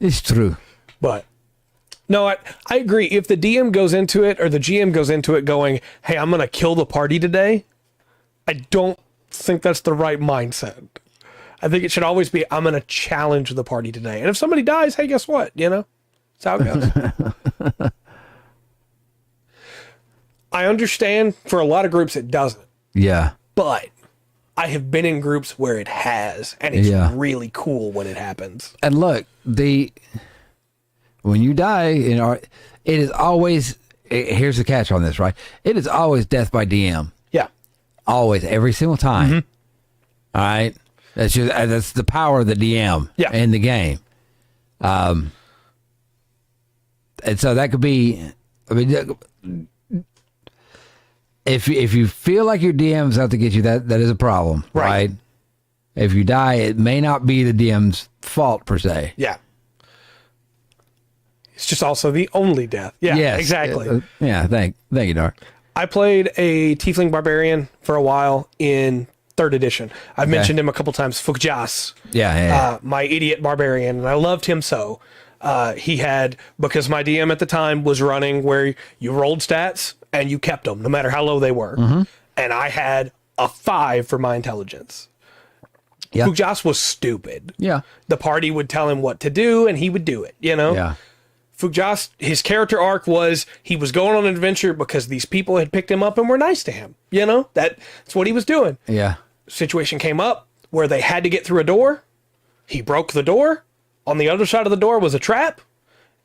It's true. But no, I agree. If the DM goes into it, or the GM goes into it going, hey, I'm going to kill the party today, I don't think that's the right mindset. I think it should always be, I'm going to challenge the party today. And if somebody dies, hey, guess what? You know, that's how it goes. I understand for a lot of groups it doesn't, Yeah. but I have been in groups where it has, and it's Yeah. really cool when it happens. And look, when you die, you know, it is always, here's the catch on this, right? It is always death by DM. Yeah. Always, every single time. All right. That's the power of the DM in the game. And so that could be, I mean, if you feel like your DM's out to get you, that is a problem, right? If you die, it may not be the DM's fault per se. Yeah. It's just also the only death. Yeah, Yes. exactly. Yeah, thank you, Dark. I played a Tiefling Barbarian for a while in 3rd edition. I've mentioned him a couple times, Fugjas. Yeah. My idiot barbarian, and I loved him so. He had, because my DM at the time was running where you rolled stats and you kept them, no matter how low they were. And I had a 5 for my intelligence. Yeah. Fugjas was stupid. Yeah. The party would tell him what to do, and he would do it, you know? Yeah. Fugjas, his character arc was he was going on an adventure because these people had picked him up and were nice to him. You know, that's what he was doing. Yeah. Situation came up where they had to get through a door. He broke the door. On the other side of the door was a trap.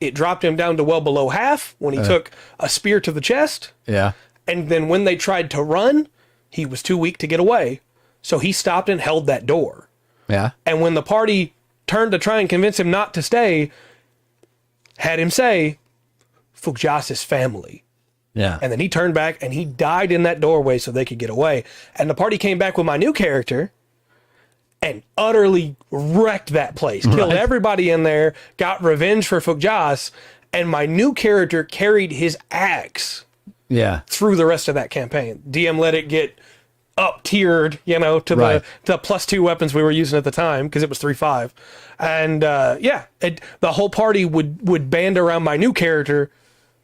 It dropped him down to well below half when he took a spear to the chest. Yeah. And then when they tried to run, he was too weak to get away. So he stopped and held that door. Yeah. And when the party turned to try and convince him not to stay, had him say, Fugjas' family. Yeah. And then he turned back and he died in that doorway so they could get away. And the party came back with my new character and utterly wrecked that place. Killed everybody in there, got revenge for Fugjas, and my new character carried his axe Yeah. through the rest of that campaign. DM let it get up tiered, you know, to the +2 weapons we were using at the time because it was 3-5. And the whole party would band around my new character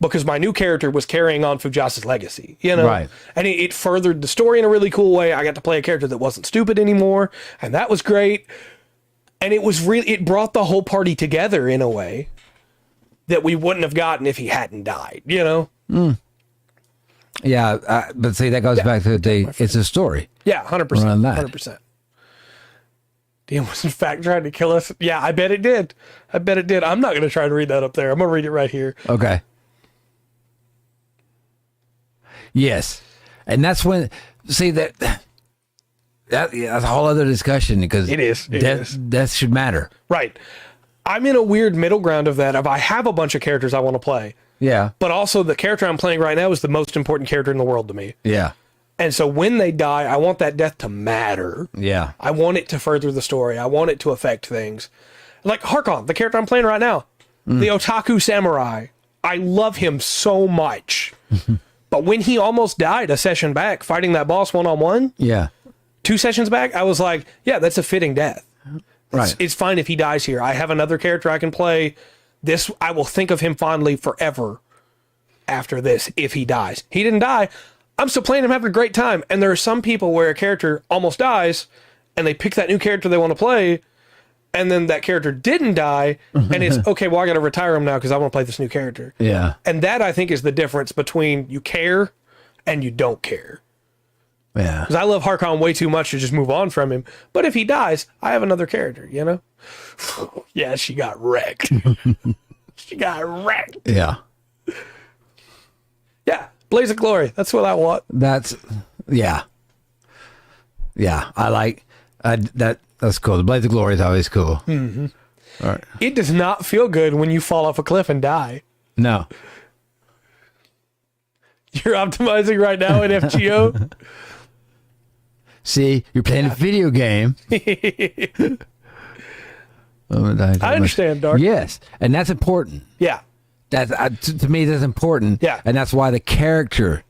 because my new character was carrying on Fugjas' legacy, you know? Right. And it furthered the story in a really cool way. I got to play a character that wasn't stupid anymore, and that was great. And it brought the whole party together in a way that we wouldn't have gotten if he hadn't died, you know? Yeah. But see, that goes back to it's a story. Yeah, 100%. Run that. 100%. DM was in fact trying to kill us. Yeah, I bet it did. I'm not going to try to read that up there. I'm going to read it right here. Okay. Yes. And that's when, see, that's a whole other discussion because It is. Death should matter. Right. I'm in a weird middle ground of that. If I have a bunch of characters I want to play, Yeah. but also the character I'm playing right now is the most important character in the world to me. Yeah. And so when they die, I want that death to matter. Yeah. I want it to further the story. I want it to affect things. Like Harkon, the character I'm playing right now, the otaku samurai. I love him so much. But when he almost died a session back fighting that boss one-on-one, Yeah. 2 sessions back, I was like, yeah, that's a fitting death. Right. It's fine if he dies here. I have another character I can play. This, I will think of him fondly forever. after this if he dies. He didn't die. I'm still playing him, having a great time. And there are some people where a character almost dies and they pick that new character they want to play, and then that character didn't die, and it's, okay, well, I got to retire him now because I want to play this new character. Yeah. And that, I think, is the difference between you care and you don't care. Yeah. Because I love Harkon way too much to just move on from him. But if he dies, I have another character, you know? Yeah, she got wrecked. She got wrecked. Yeah. Yeah, Blaze of Glory. That's what I want. Yeah. Yeah, I like that. That's cool. The Blaze of Glory is always cool. Mm-hmm. All right. It does not feel good when you fall off a cliff and die. No. You're optimizing right now in FGO? See, you're playing a video game. I understand, Dark. Yes, and that's important. Yeah. That's to me, that's important. Yeah. And that's why the character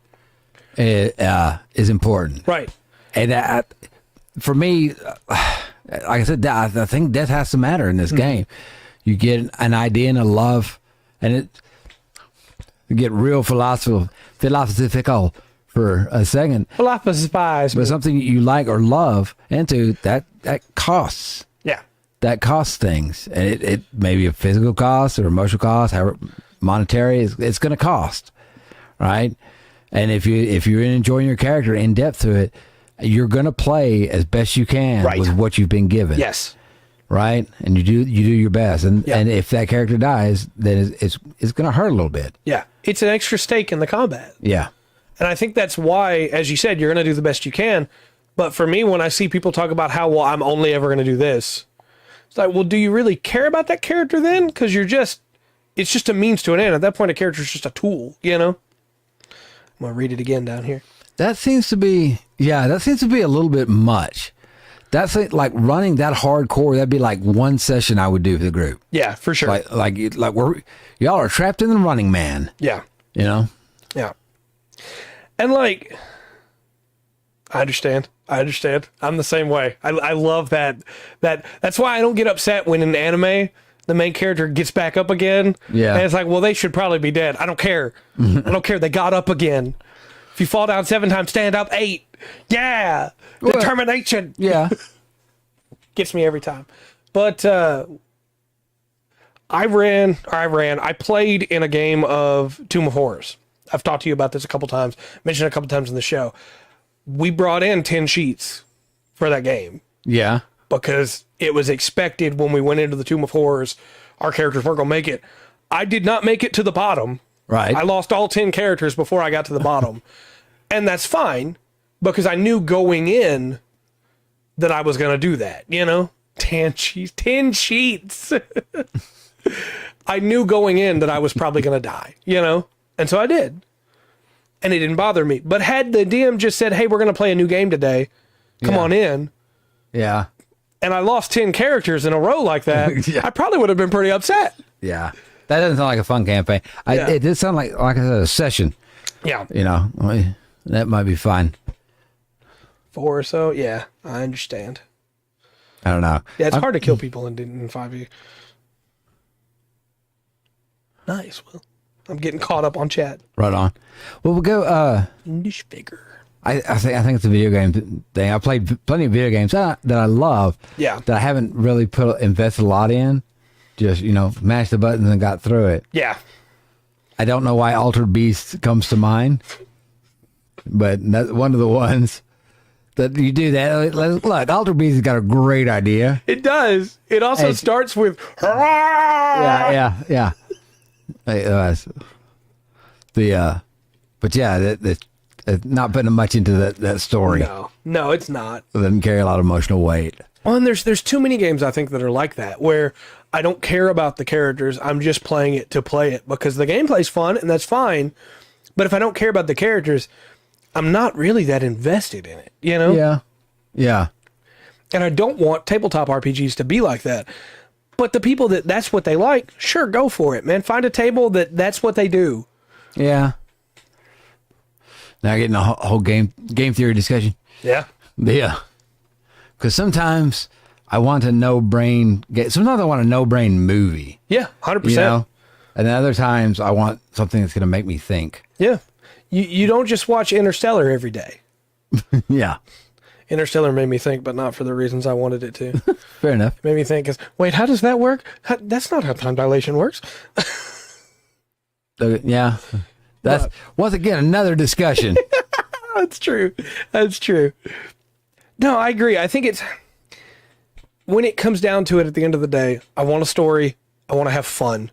is important. Right. And for me, like I said, I think death has to matter in this game. You get an idea and a love, and you get real philosophical for a second. Philosophize. But something you like or love into, that costs. Yeah. That costs things. And it may be a physical cost or emotional cost, however monetary, it's going to cost. Right? And if you're enjoying your character in depth to it, you're going to play as best you can with what you've been given. Yes. Right? And you do your best. And if that character dies, then it's going to hurt a little bit. Yeah. It's an extra stake in the combat. Yeah. And I think that's why, as you said, you're going to do the best you can. But for me, when I see people talk about how, well, I'm only ever going to do this, it's like, well, do you really care about that character then? Because it's just a means to an end. At that point, a character is just a tool, you know? I'm going to read it again down here. That seems to be a little bit much. That's like running that hardcore. That'd be like one session I would do for the group. Yeah, for sure. Like y'all are trapped in the Running Man. Yeah. You know? Yeah. And like, I understand. I'm the same way. I love that. That's why I don't get upset when in anime the main character gets back up again. Yeah. And it's like, well, they should probably be dead. I don't care. I don't care. They got up again. If you fall down 7 times, stand up 8. Yeah. Determination. Yeah. Gets me every time. But I played in a game of Tomb of Horrors. I've talked to you about this a couple times, mentioned it a couple times in the show. We brought in 10 sheets for that game. Yeah. Because it was expected when we went into the Tomb of Horrors, our characters weren't going to make it. I did not make it to the bottom. Right. I lost all 10 characters before I got to the bottom. And that's fine, because I knew going in that I was going to do that, you know? 10 sheets. I knew going in that I was probably going to die, you know? And so I did. And it didn't bother me. But had the DM just said, hey, we're going to play a new game today, come on in. Yeah. And I lost 10 characters in a row like that, I probably would have been pretty upset. Yeah. That doesn't sound like a fun campaign. It did sound like I said, a session. Yeah. You know, that might be fun. 4 or so? Yeah, I understand. I don't know. Yeah, it's hard to kill people in 5e. Nice. Well, I'm getting caught up on chat. Right on. Well, we'll go. English figure. I think it's a video game thing. I played plenty of video games that I love. Yeah. That I haven't really invested a lot in. Just, mashed the buttons and got through it. Yeah. I don't know why Altered Beast comes to mind, but that's one of the ones that you do that. Look, Altered Beast has got a great idea. It does. It also starts with yeah. But yeah, not putting much into that story. No, it's not. It doesn't carry a lot of emotional weight. Well, and there's too many games I think that are like that, where I don't care about the characters. I'm just playing it to play it because the gameplay's fun and that's fine. But if I don't care about the characters, I'm not really that invested in it, you know? Yeah. Yeah. And I don't want tabletop RPGs to be like that. But the people that's what they like, sure, go for it, man. Find a table that's what they do. Yeah. Now getting a whole game theory discussion. Yeah. Yeah. Because sometimes I want a no-brain game. Sometimes I want a no-brain movie. Yeah, 100%. You know? And then other times I want something that's going to make me think. Yeah. You don't just watch Interstellar every day. Yeah. Interstellar made me think, but not for the reasons I wanted it to. Fair enough. Made me think, wait, how does that work? That's not how time dilation works. Yeah. That's, once again, another discussion. That's true. That's true. No, I agree. I think when it comes down to it at the end of the day, I want a story. I want to have fun.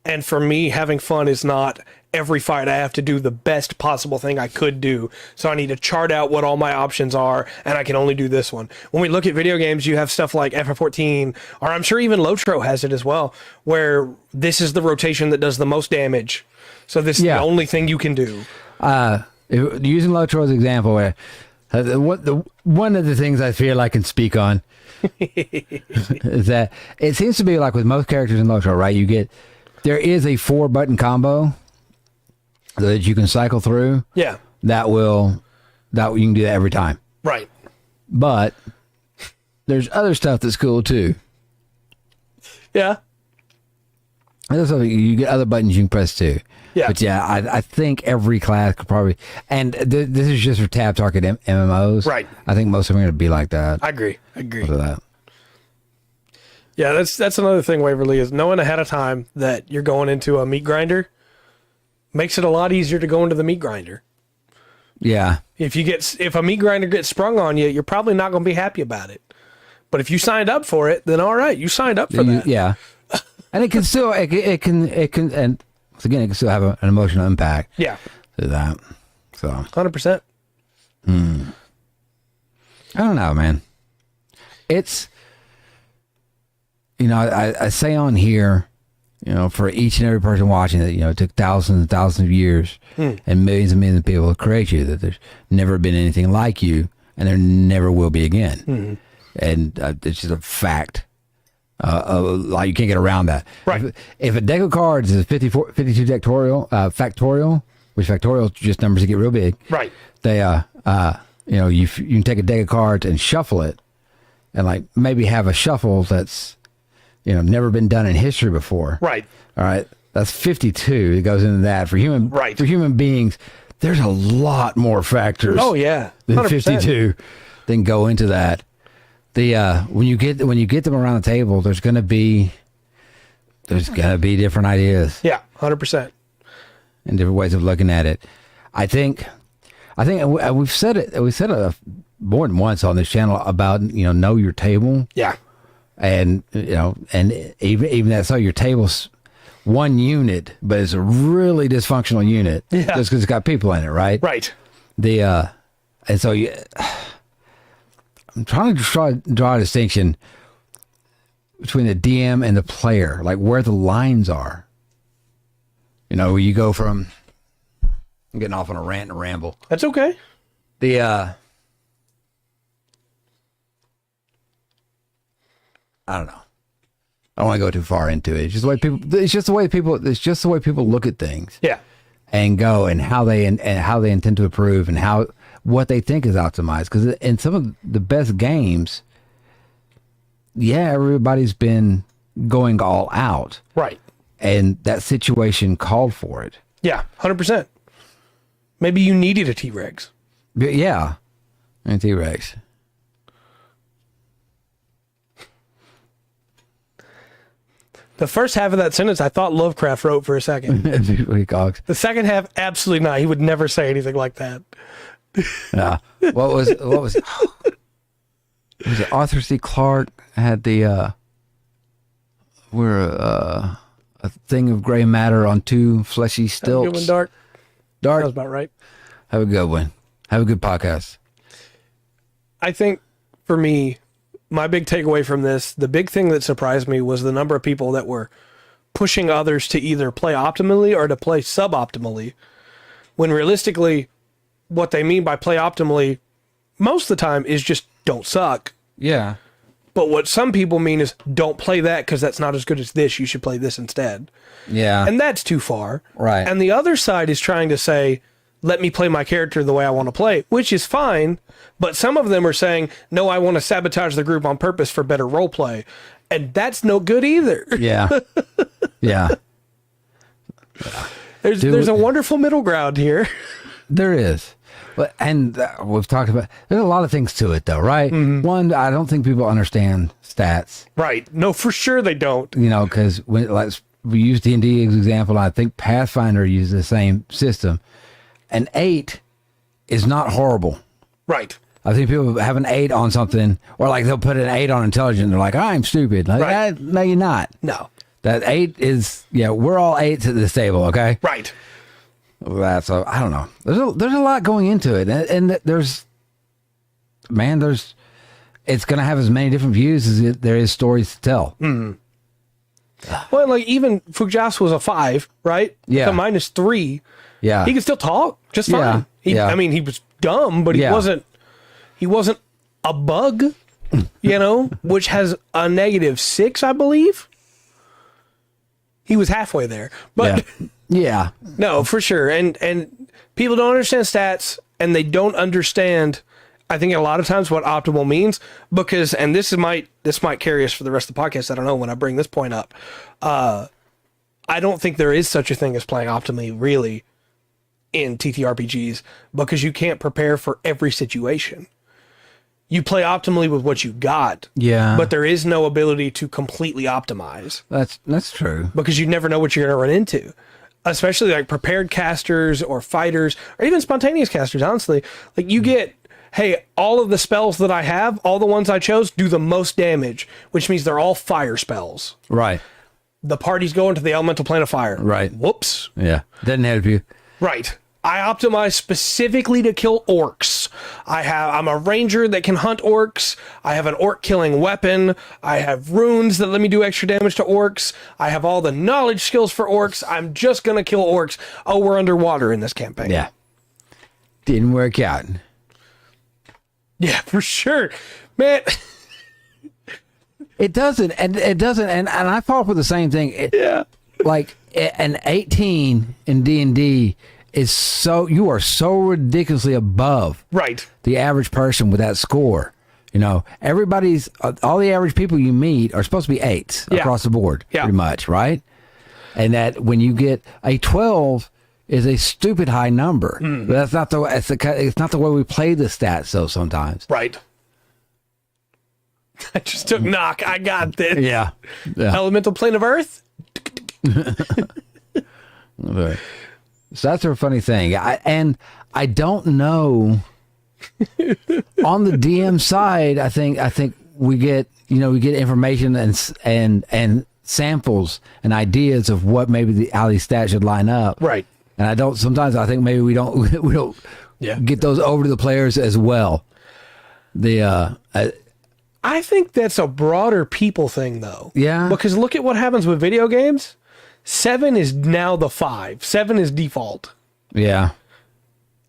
And for me, having fun is not every fight I have to do the best possible thing I could do. So I need to chart out what all my options are, and I can only do this one. When we look at video games, you have stuff like FF14, or I'm sure even Lotro has it as well, where this is the rotation that does the most damage. So this is the only thing you can do. Using Lotro as an example, one of the things I feel I can speak on is that it seems to be like with most characters in Lotro, right? There is a 4-button combo that you can cycle through. Yeah. That you can do that every time. Right. But there's other stuff that's cool too. Yeah. You get other buttons you can press too. Yeah. But yeah, I think every class could probably, and this is just for tab target MMOs. Right. I think most of them are going to be like that. I agree. Because of that. Yeah, that's another thing, Waverly, is knowing ahead of time that you're going into a meat grinder makes it a lot easier to go into the meat grinder. Yeah. If a meat grinder gets sprung on you, you're probably not going to be happy about it. But if you signed up for it, then all right, you signed up for that. Yeah. And it can still, and once again, it can still have an emotional impact. Yeah. To that. So. 100%. I don't know, man. It's, I say on here, for each and every person watching that, it took thousands and thousands of years and millions of people to create you, that there's never been anything like you and there never will be again. Mm-hmm. And it's just a fact. Like you can't get around that. Right. If a deck of cards is 52 factorial, which factorial just numbers that get real big. Right. They, you can take a deck of cards and shuffle it and like maybe have a shuffle that's, never been done in history before. Right. All right. That's 52 that goes into that. For human beings, there's a lot more factors. Oh yeah. 100%. Than 52 than go into that. When you get them around the table, there's gonna be different ideas. Yeah, 100%. And different ways of looking at it. I think we've said it more than once on this channel about know your table. Yeah. And and even that, so your table's one unit, but it's a really dysfunctional unit. Yeah. Just because it's got people in it, right? Right. And so I'm trying to draw a distinction between the DM and the player, like where the lines are. Where you go from, I'm getting off on a rant and a ramble. That's okay. I don't know. I don't want to go too far into it. It's just the way people look at things. Yeah. And go and how they intend to improve and what they think is optimized. Because in some of the best games, everybody's been going all out. Right. And that situation called for it. Yeah, 100%. Maybe you needed a T-Rex. Yeah. And T-Rex. The first half of that sentence, I thought Lovecraft wrote for a second. The second half, absolutely not. He would never say anything like that. Yeah. What was was it Arthur C. Clarke had the we're a thing of gray matter on two fleshy stilts. Good one, Dark. That was about right. Have a good one. Have a good podcast. I think for me, my big takeaway from this, the big thing that surprised me was the number of people that were pushing others to either play optimally or to play suboptimally. When realistically, what they mean by play optimally most of the time is just don't suck. Yeah. But what some people mean is don't play that because that's not as good as this. You should play this instead. Yeah. And that's too far. Right. And the other side is trying to say, let me play my character the way I want to play, which is fine. But some of them are saying, no, I want to sabotage the group on purpose for better role play. And that's no good either. Yeah. Yeah. There's a wonderful middle ground here. There is. But, and we've talked about, there's a lot of things to it though, right? One, I don't think people understand stats. Right. No, for sure they don't. You know, because when we use D&D as an example, I think Pathfinder uses the same system. An 8 is not horrible. Right. I think people have an 8 on something, or like they'll put an 8 on intelligence. They're like, I'm stupid. Like, right. No, you're not. No. That 8 is, we're all 8s at this table, okay? Right. That's I don't know. There's a lot going into it, and it's going to have as many different views as there is stories to tell. Well, like even Fujas was a 5, right? Yeah. So mine is 3. Yeah. He could still talk just fine. Yeah. I mean, he was dumb, but he wasn't a bug, which has a -6, I believe. He was halfway there, but yeah. No, for sure. And people don't understand stats, and they don't understand, I think a lot of times, what optimal means, because, and this might carry us for the rest of the podcast. I don't know when I bring this point up. I don't think there is such a thing as playing optimally, really, in TTRPGs, because you can't prepare for every situation. You play optimally with what you got. Yeah. But there is no ability to completely optimize. That's true. Because you never know what you're going to run into. Especially like prepared casters or fighters or even spontaneous casters, honestly. Like you get, hey, all of the spells that I have, all the ones I chose, do the most damage, which means they're all fire spells. Right. The party's going to the elemental plane of fire. Right. Whoops. Yeah. Doesn't help you. Right. I optimize specifically to kill orcs. I'm a ranger that can hunt orcs. I have an orc killing weapon. I have runes that let me do extra damage to orcs. I have all the knowledge skills for orcs. I'm just going to kill orcs. Oh, we're underwater in this campaign. Yeah. Didn't work out. Yeah, for sure. Man. It doesn't. And I fall for the same thing. Yeah. Like an 18 in D&D is you are so ridiculously above the average person with that score. Everybody's, all the average people you meet are supposed to be 8s across the board, pretty much, right? And that when you get a 12 is a stupid high number. But that's not it's not the way we play the stats, though, sometimes. Right. I just took knock. I got this. Yeah. Elemental plane of earth. Okay. So that's a funny thing. I don't know on the DM side. I think we get information and samples and ideas of what maybe how these stats should line up. Right. And I think maybe we don't get those over to the players as well. I think that's a broader people thing, though. Yeah. Because look at what happens with video games. 7 is now the 5. 7 is default. Yeah.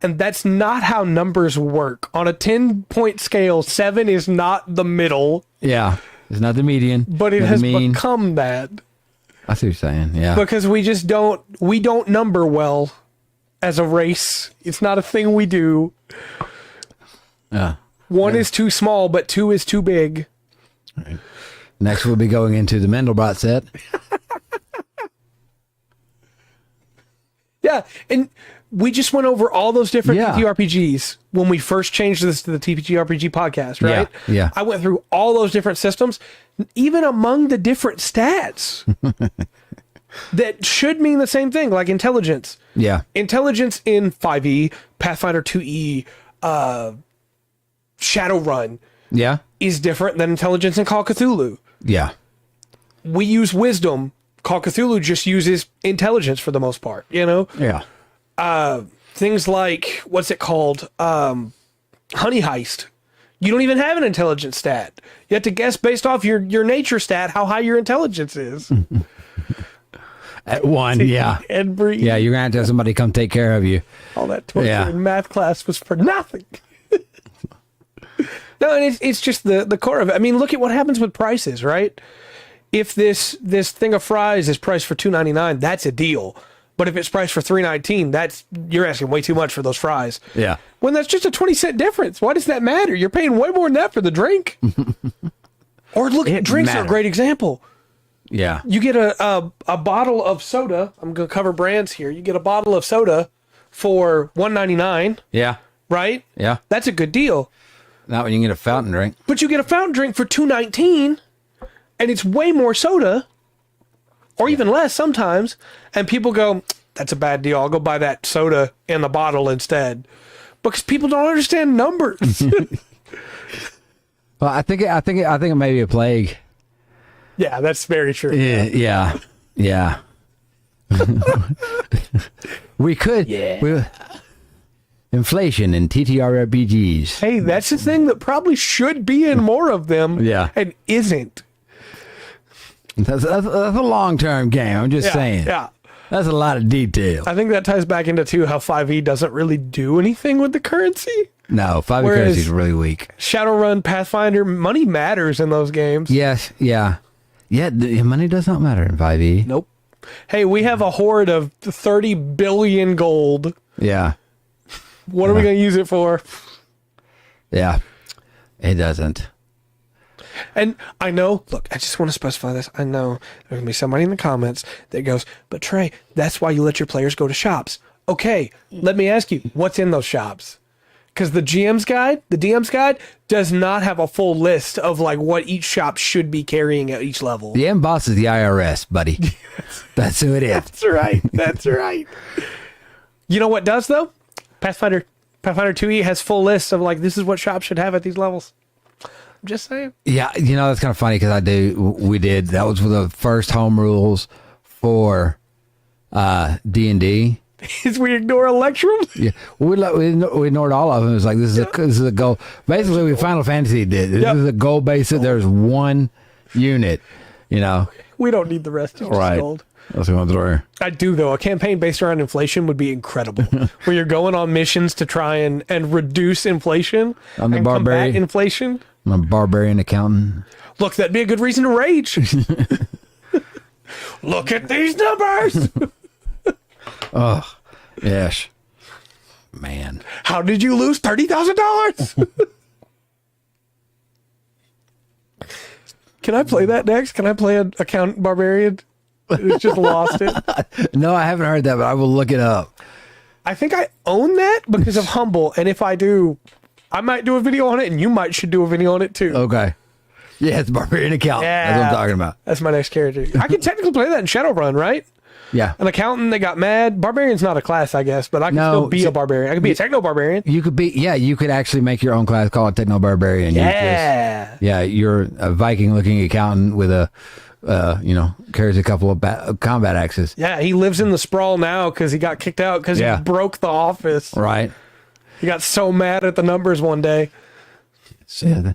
And that's not how numbers work. On a 10-point scale, 7 is not the middle. Yeah. It's not the median. But it has become that. I see what you're saying. Yeah. Because we don't number well as a race. It's not a thing we do. Yeah. 1 is too small, but 2 is too big. Right. Next, we'll be going into the Mendelbrot set. Yeah, and we just went over all those different TTRPGs when we first changed this to the TTRPG podcast, right? Yeah. I went through all those different systems, even among the different stats that should mean the same thing, like intelligence. Yeah. Intelligence in 5e, Pathfinder 2e, Shadowrun is different than intelligence in Call of Cthulhu. Yeah. We use wisdom. Call of Cthulhu just uses intelligence for the most part, Yeah. Things like, what's it called? Honey Heist. You don't even have an intelligence stat. You have to guess based off your nature stat how high your intelligence is. At 1, yeah. And breathe. Yeah, you're going to have to have somebody come take care of you. All that torture in math class was for nothing. No, and it's just the core of it. I mean, look at what happens with prices, right? If this thing of fries is priced for $2.99, that's a deal. But if it's priced for $3.19, you're asking way too much for those fries. Yeah. When that's just a 20-cent difference. Why does that matter? You're paying way more than that for the drink. Or look, drinks are a great example. Yeah. You get a bottle of soda. I'm going to cover brands here. You get a bottle of soda for $1.99, Yeah. right? Yeah. That's a good deal. Not when you can get a fountain drink. But you get a fountain drink for $2.19, and it's way more soda, or even less sometimes. And people go, "That's a bad deal. I'll go buy that soda in the bottle instead," because people don't understand numbers. Well, I think it may be a plague. Yeah, that's very true. Yeah. We could. Yeah. Inflation in TTRPGs. Hey, that's the thing that probably should be in more of them. Yeah. And isn't. That's a long-term game. I'm just saying. Yeah. That's a lot of detail. I think that ties back into, too, how 5e doesn't really do anything with the currency. No, 5e currency is really weak. Shadowrun, Pathfinder, money matters in those games. Yes, yeah. Yeah, money does not matter in 5e. Nope. Hey, we have a hoard of 30 billion gold. Yeah. What are we going to use it for? Yeah. It doesn't. And I know, look, I just want to specify this. I know there's going to be somebody in the comments that goes, "But Trey, that's why you let your players go to shops." Okay, let me ask you, what's in those shops? Because the DM's guide does not have a full list of like what each shop should be carrying at each level. The end boss is the IRS, buddy. That's who it is. That's right. That's right. You know what does though? Pathfinder 2e has full lists of like, this is what shops should have at these levels. I'm just saying. Yeah, that's kind of funny because we did. That was the first home rules for D&D. Is we ignore Electrum? Yeah, we ignored all of them. It was like, this is a goal. Basically, we Final Fantasy did. This is a goal based. There's one unit, We don't need the rest. It's just gold. That's what I'm throwing. I do, though. A campaign based around inflation would be incredible. Where you're going on missions to try and reduce inflation I'm the and barbarian. combat inflation. I'm a barbarian accountant. Look, that'd be a good reason to rage. Look at these numbers. Oh, yes. Man. How did you lose $30,000? Can I play that next? Can I play an accountant barbarian? It's just lost it. No, I haven't heard that, but I will look it up. I think I own that because of Humble, and if I do, I might do a video on it, and you should do a video on it too. Okay. Yeah, it's barbarian accountant. Yeah. That's what I'm talking about. That's my next character. I can technically play that in Shadowrun, right? Yeah. An accountant that got mad. Barbarian's not a class, I guess, but I can still be a barbarian. I could be a techno barbarian. You could actually make your own class called techno barbarian. Yeah. You're a Viking looking accountant with a carries a couple of combat axes. Yeah, he lives in the sprawl now because he got kicked out because he broke the office. Right. He got so mad at the numbers one day. So, and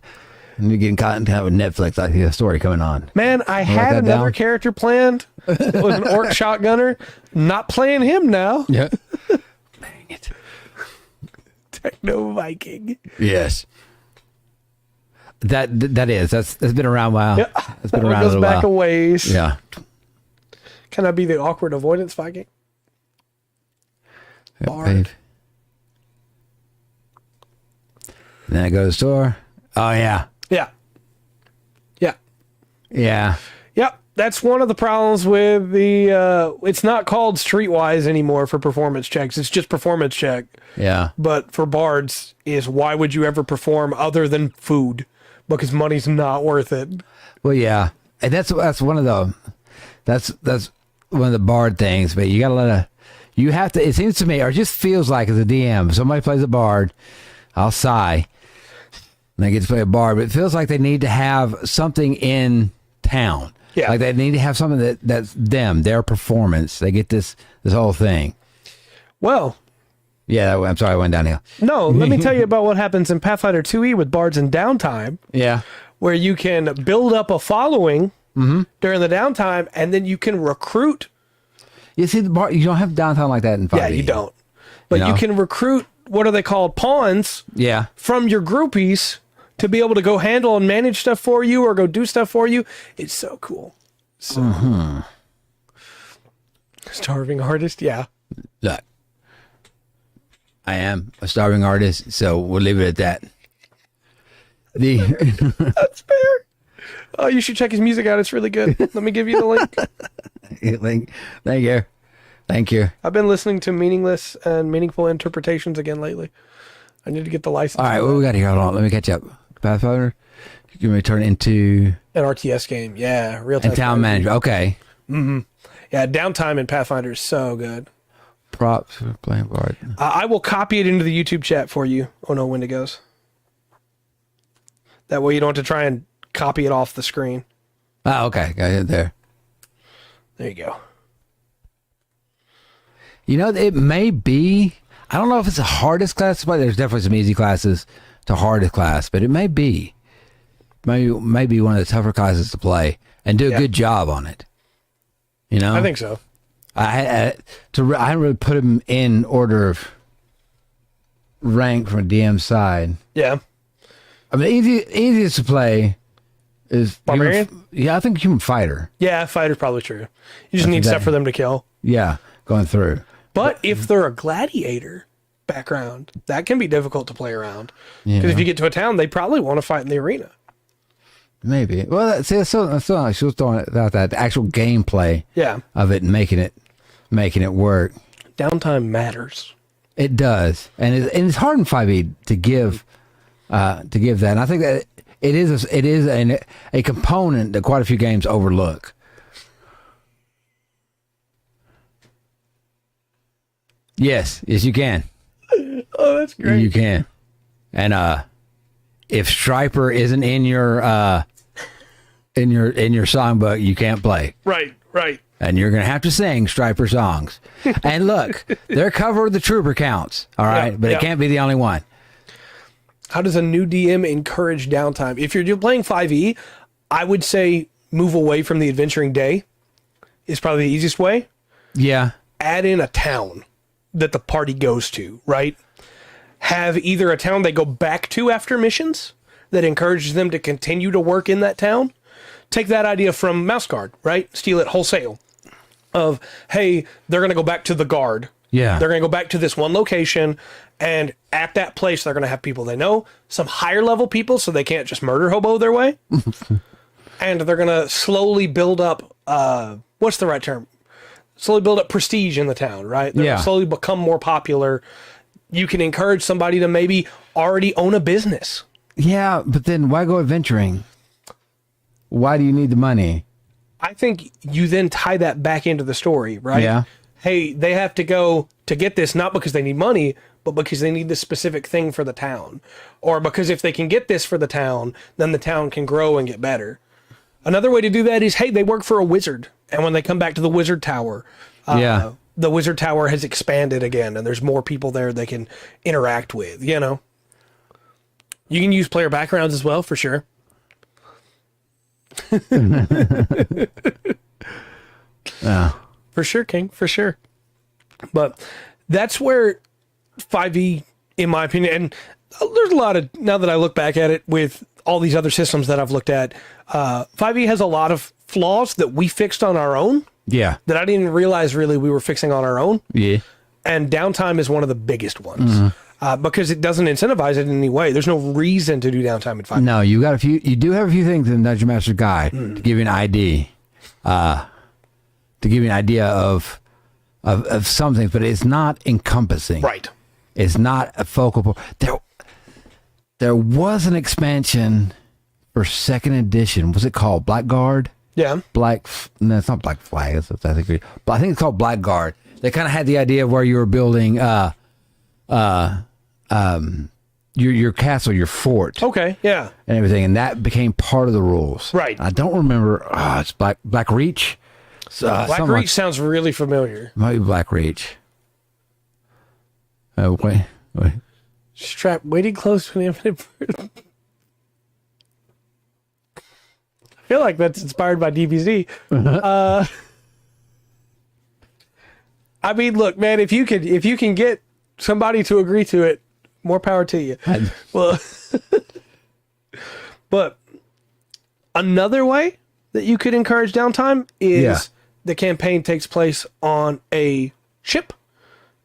you're getting caught in kind of a Netflix. I see a story coming on. Man, I had another character planned. It was an orc shotgunner. Not playing him now. Yeah. Dang it. Techno Viking. Yes. That's been around a while. Yeah. It's been around a little back while. a ways. Yeah. Can I be the awkward avoidance Viking? Bard. Then I go to the store. Oh yeah. Yeah. Yeah. Yeah. Yep. That's one of the problems with the it's not called Streetwise anymore for performance checks. It's just performance check. Yeah. But for bards is why would you ever perform other than food? Because money's not worth it. Well, yeah. And that's one of the that's one of the bard things, but you gotta you have to, it seems to me, or it just feels like as a DM, if somebody plays a bard, I'll sigh. And they get to play a bard, but it feels like they need to have something in town. Yeah. Like they need to have something that's them, their performance. They get this whole thing. Well, yeah, I'm sorry, I went downhill. no, let me tell you about what happens in Pathfinder 2e with bards in downtime. Yeah. Where you can build up a following during the downtime, and then you can recruit. You see, the bard, you don't have downtime like that in 5e. Yeah, you don't. But you can recruit, what are they called, pawns Yeah. from your groupies to be able to go handle and manage stuff for you or go do stuff for you. It's so cool. So Starving artist, yeah. Look, I am a starving artist, so we'll leave it at that. That's fair. Oh, you should check his music out. It's really good. Let me give you the link. Thank you. I've been listening to Meaningless and Meaningful Interpretations again lately. I need to get the license. All right, what we got here? Hold on. Let me catch up. Pathfinder. You can return into an RTS game. Yeah, real time. And town manager. Okay. Mm-hmm. Yeah, downtime in Pathfinder is so good. Props for playing Bard. I will copy it into the YouTube chat for you. Oh no, Wendigos. That way you don't have to try and copy it off the screen. Oh, okay. Got it there. There you go. You know, it may be, I don't know if it's the hardest class to play. There's definitely some easy classes to hardest class, but it may be. Maybe one of the tougher classes to play and do a good job on it. You know? I think so. I haven't really put them in order of rank from a DM side. Yeah. I mean, easiest to play is Barbarian? I think human fighter. Yeah, fighter's probably true. You just need stuff for them to kill. Yeah, going through. But if they're a gladiator background, that can be difficult to play around. Because if you get to a town, they probably want to fight in the arena. Maybe. Well, see, that's still she was throwing out that the actual gameplay of it and making it work. Downtime matters. It does, and it's hard in 5e to give that. And I think that it is a component that quite a few games overlook. Yes, you can. Oh, that's great. You can, and if Striper isn't in your songbook, you can't play. Right. And you're going to have to sing Striper songs. And look, they're cover the trooper counts, all right? But it can't be the only one. How does a new DM encourage downtime? If you're playing 5e, I would say move away from the adventuring day is probably the easiest way. Yeah. Add in a town that the party goes to, right? Have either a town they go back to after missions that encourages them to continue to work in that town. Take that idea from Mouse Guard, right? Steal it wholesale. Of, hey, they're going to go back to the guard. Yeah. They're going to go back to this one location, and at that place, they're going to have people they know, some higher level people, so they can't just murder hobo their way. And they're going to slowly build up, what's the right term? Slowly build up prestige in the town, right? They're going to slowly become more popular. You can encourage somebody to maybe already own a business. Yeah, but then why go adventuring? Why do you need the money? I think you then tie that back into the story, right? Yeah. Hey, they have to go to get this, not because they need money, but because they need this specific thing for the town. Or because if they can get this for the town, then the town can grow and get better. Another way to do that is, hey, they work for a wizard. And when they come back to the wizard tower, the wizard tower has expanded again, and there's more people there they can interact with, you know? You can use player backgrounds as well, for sure. For sure, King, for sure. But that's where 5e, in my opinion, and there's a lot of, now that I look back at it with all these other systems that I've looked at, 5e has a lot of flaws that we fixed on our own. Yeah. That I didn't realize really we were fixing on our own. Yeah. And downtime is one of the biggest ones. Because it doesn't incentivize it in any way. There's no reason to do downtime in 5e. No, you do have a few things in Dungeon Master's Guide to give you an idea. To give you an idea of some things, but it's not encompassing. Right. It's not a focal point. There was an expansion for 2nd edition. Was it called Blackguard? Yeah. No, it's not Black Flag. But I think it's called Blackguard. They kind of had the idea of where you were building your castle, your fort. Okay, yeah. And everything, and that became part of the rules. Right. I don't remember. It's Black Reach. Black Reach sounds really familiar. Might be Black Reach. Wait. Strap waiting close for the infinite. I feel like that's inspired by DBZ. I mean, look, man, if you can get somebody to agree to it, more power to you. Well, but another way that you could encourage downtime is the campaign takes place on a ship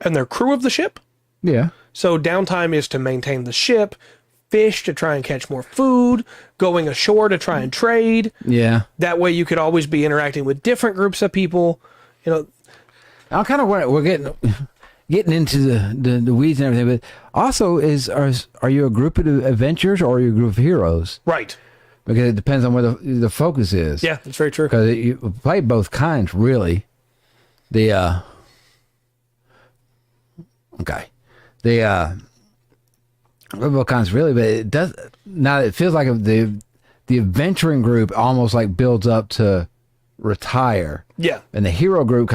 and their crew of the ship. Yeah. So downtime is to maintain the ship, fish to try and catch more food, going ashore to try and trade. Yeah. That way you could always be interacting with different groups of people. You know, I kind of we're getting into the weeds and everything, but also are you a group of adventurers or are you a group of heroes? right. Because it depends on where the focus is. Yeah, that's very true. Because you play both kinds, really. Okay. Both kinds, really, but it does now. It feels like the adventuring group almost like builds up to retire. Yeah. And the hero group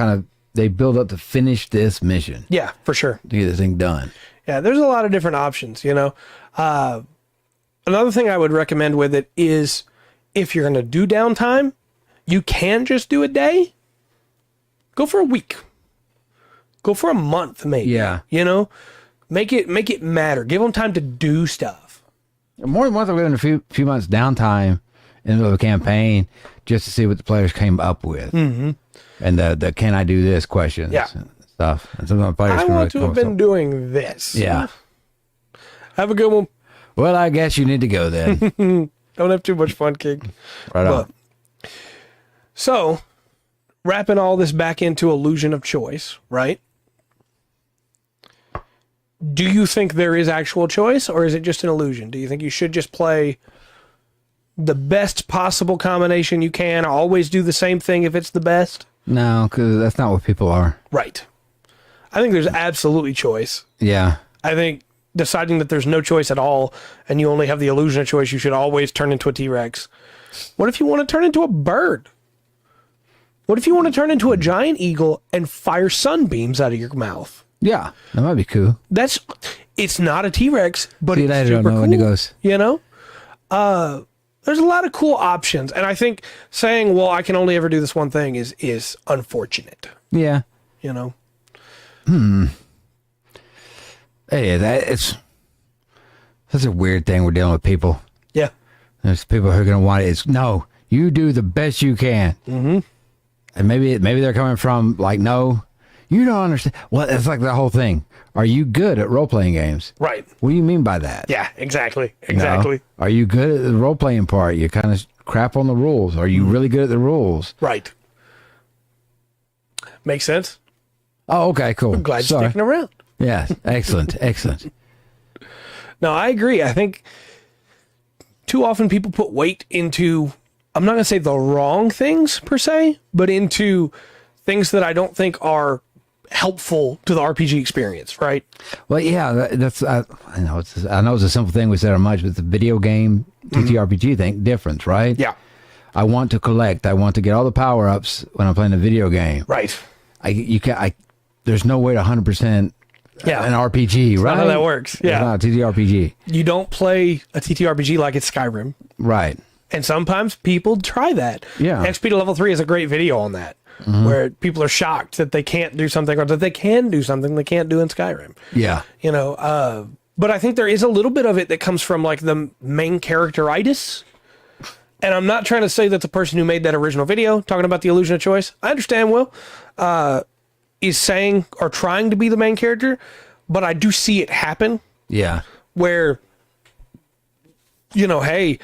they build up to finish this mission. Yeah, for sure. To get this thing done. Yeah, there's a lot of different options, you know. Another thing I would recommend with it is if you're going to do downtime, you can just do a day. Go for a week. Go for a month, maybe. Yeah. You know, make it matter. Give them time to do stuff. More than once, I've given a few months downtime in the middle of a campaign just to see what the players came up with. Mm-hmm. And the can I do this questions and stuff. And some of the players I want to have been doing this. Yeah. Have a good one. Well, I guess you need to go then. Don't have too much fun, King. Right on. So, wrapping all this back into illusion of choice, right? Do you think there is actual choice, or is it just an illusion? Do you think you should just play the best possible combination you can, always do the same thing if it's the best? No, because that's not what people are. Right. I think there's absolutely choice. Yeah. I think deciding that there's no choice at all and you only have the illusion of choice, you should always turn into a T-Rex. What if you want to turn into a bird? What if you want to turn into a giant eagle and fire sunbeams out of your mouth? Yeah, that might be cool. It's not a T-Rex, but See, it's I super don't know cool. when it goes. You know? There's a lot of cool options. And I think saying, well, I can only ever do this one thing is unfortunate. Yeah. You know? Hey, it's a weird thing we're dealing with people. Yeah. There's people who are going to want it. It's, no, you do the best you can. Mm-hmm. And maybe they're coming from like, no, you don't understand. Well, it's like the whole thing. Are you good at role-playing games? Right. What do you mean by that? Yeah, exactly. Exactly. You know? Are you good at the role-playing part? You kind of crap on the rules. Are you really good at the rules? Right. Makes sense. Oh, okay, cool. I'm glad you're sticking around. Yes, excellent, excellent. No, I agree. I think too often people put weight into, I'm not going to say the wrong things per se, but into things that I don't think are helpful to the RPG experience, right? Well, yeah, that's I know it's a simple thing we said on much, but the video game TTRPG thing difference, right? Yeah. I want to collect. I want to get all the power ups when I'm playing a video game. Right. There's no way to 100%. Yeah. An RPG, right? Not how that works. Yeah. It's not a TTRPG. You don't play a TTRPG like it's Skyrim. Right. And sometimes people try that. Yeah. XP to level 3 is a great video on that. Where people are shocked that they can't do something or that they can do something they can't do in Skyrim. Yeah. You know, but I think there is a little bit of it that comes from like the main characteritis. And I'm not trying to say that the person who made that original video talking about the illusion of choice, I understand, Will, is saying or trying to be the main character, but I do see it happen. Yeah. Where, you know, hey,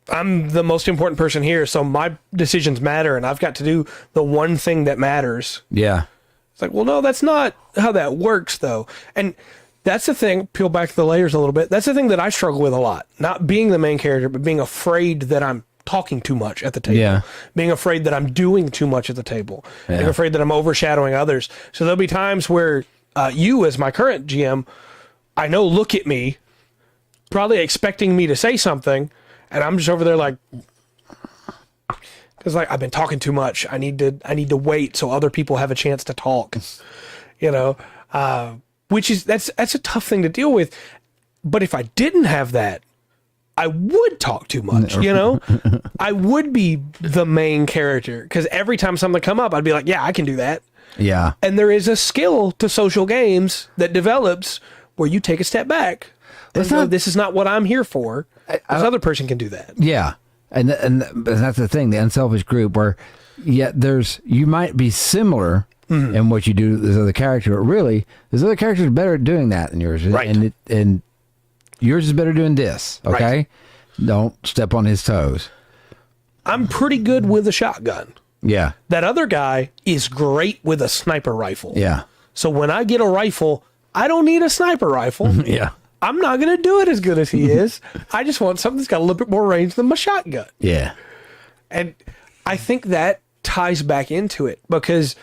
I'm the most important person here, so my decisions matter, and I've got to do the one thing that matters. Yeah. It's like, well, no, that's not how that works, though. And that's the thing, peel back the layers a little bit, that's the thing that I struggle with a lot. Not being the main character, but being afraid that I'm talking too much at the table. Yeah. Being afraid that I'm doing too much at the table. Yeah. Being afraid that I'm overshadowing others. So there'll be times where you, as my current GM, I know look at me, probably expecting me to say something, and I'm just over there like, because like I've been talking too much. I need to wait so other people have a chance to talk. You know, which is that's a tough thing to deal with. But if I didn't have that, I would talk too much. You know, I would be the main character because every time something come up, I'd be like, yeah, I can do that. Yeah. And there is a skill to social games that develops where you take a step back. And go, this is not what I'm here for. This other person can do that. Yeah. And that's the thing, the unselfish group where you might be similar in what you do to this other character, but really this other character is better at doing that than yours. Right. And yours is better doing this. Okay. Right. Don't step on his toes. I'm pretty good with a shotgun. Yeah. That other guy is great with a sniper rifle. Yeah. So when I get a rifle, I don't need a sniper rifle. Yeah. I'm not going to do it as good as he is. I just want something that's got a little bit more range than my shotgun. Yeah. And I think that ties back into it because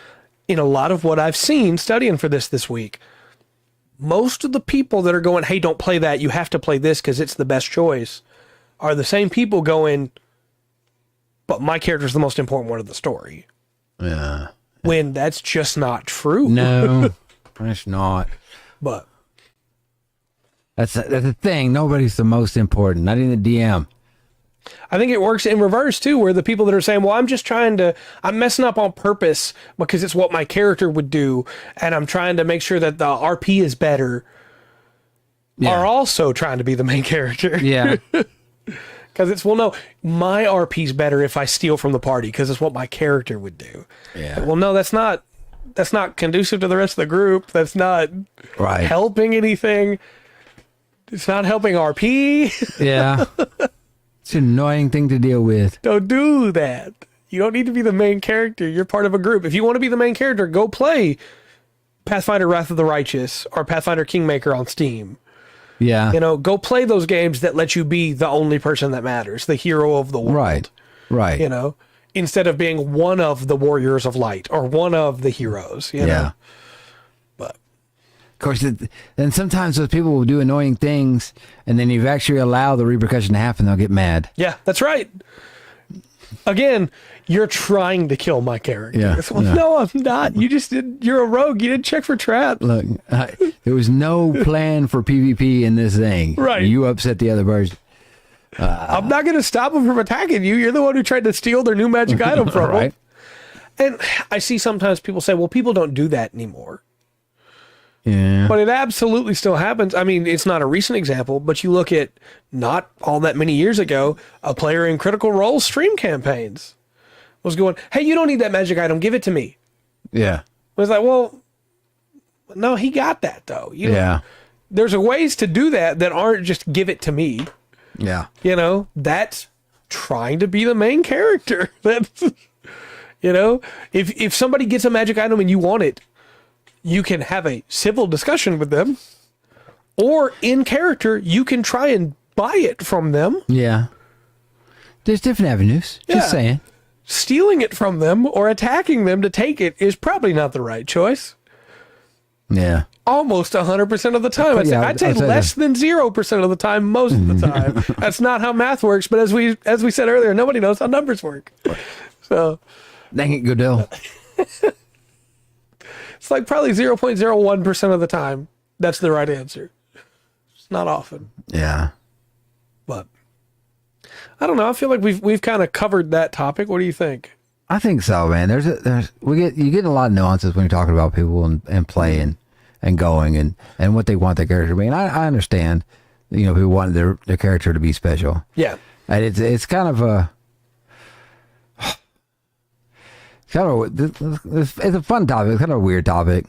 in a lot of what I've seen studying for this week, most of the people that are going, hey, don't play that. You have to play this because it's the best choice are the same people going, but my character's the most important one of the story. Yeah. When that's just not true. No, it's not. But That's the thing. Nobody's the most important. Not even the DM. I think it works in reverse too, where the people that are saying, well, I'm messing up on purpose because it's what my character would do. And I'm trying to make sure that the RP is better are also trying to be the main character. Yeah. Because it's, well, no, my RP's better if I steal from the party because it's what my character would do. Yeah. Well, no, that's not conducive to the rest of the group. That's not helping anything. It's not helping RP. Yeah. It's an annoying thing to deal with. Don't do that. You don't need to be the main character. You're part of a group. If you want to be the main character, go play Pathfinder Wrath of the Righteous or Pathfinder Kingmaker on Steam. Yeah. You know, go play those games that let you be the only person that matters, the hero of the world. Right. Right. You know, instead of being one of the warriors of light or one of the heroes, you know. But of course, then sometimes those people will do annoying things, and then you actually allow the repercussion to happen, they'll get mad. yeah, that's right. Again, you're trying to kill my character. Yeah, Well, yeah. no, I'm not. You're a rogue. You didn't check for traps. Look, there was no plan for PvP in this thing. Right. You upset the other person. I'm not going to stop them from attacking you. You're the one who tried to steal their new magic item from Right. them. And I see sometimes people say, well, people don't do that anymore. Yeah. But it absolutely still happens. I mean, it's not a recent example, but you look at not all that many years ago, a player in Critical Role stream campaigns was going, hey, you don't need that magic item. Give it to me. Yeah. I was like, well, no, he got that, though. Yeah. There's a ways to do that aren't just give it to me. Yeah. You know, that's trying to be the main character. That's, you know, if somebody gets a magic item and you want it, you can have a civil discussion with them, or in character, you can try and buy it from them. Yeah. There's different avenues. Yeah. Just saying. Stealing it from them or attacking them to take it is probably not the right choice. Yeah. Almost 100% of the time. I'd say less than 0% of the time, most of the time. That's not how math works, but as we said earlier, nobody knows how numbers work. So Dang it, Goodell. it's like probably 0.01% of the time that's the right answer. It's not often. Yeah. But I don't know. I feel like we've kind of covered that topic. What do you think? I think so, man. You get a lot of nuances when you're talking about people and playing and going and what they want their character to be. And I understand, you know, people want their character to be special. Yeah. And it's kind of a it's a fun topic. It's kind of a weird topic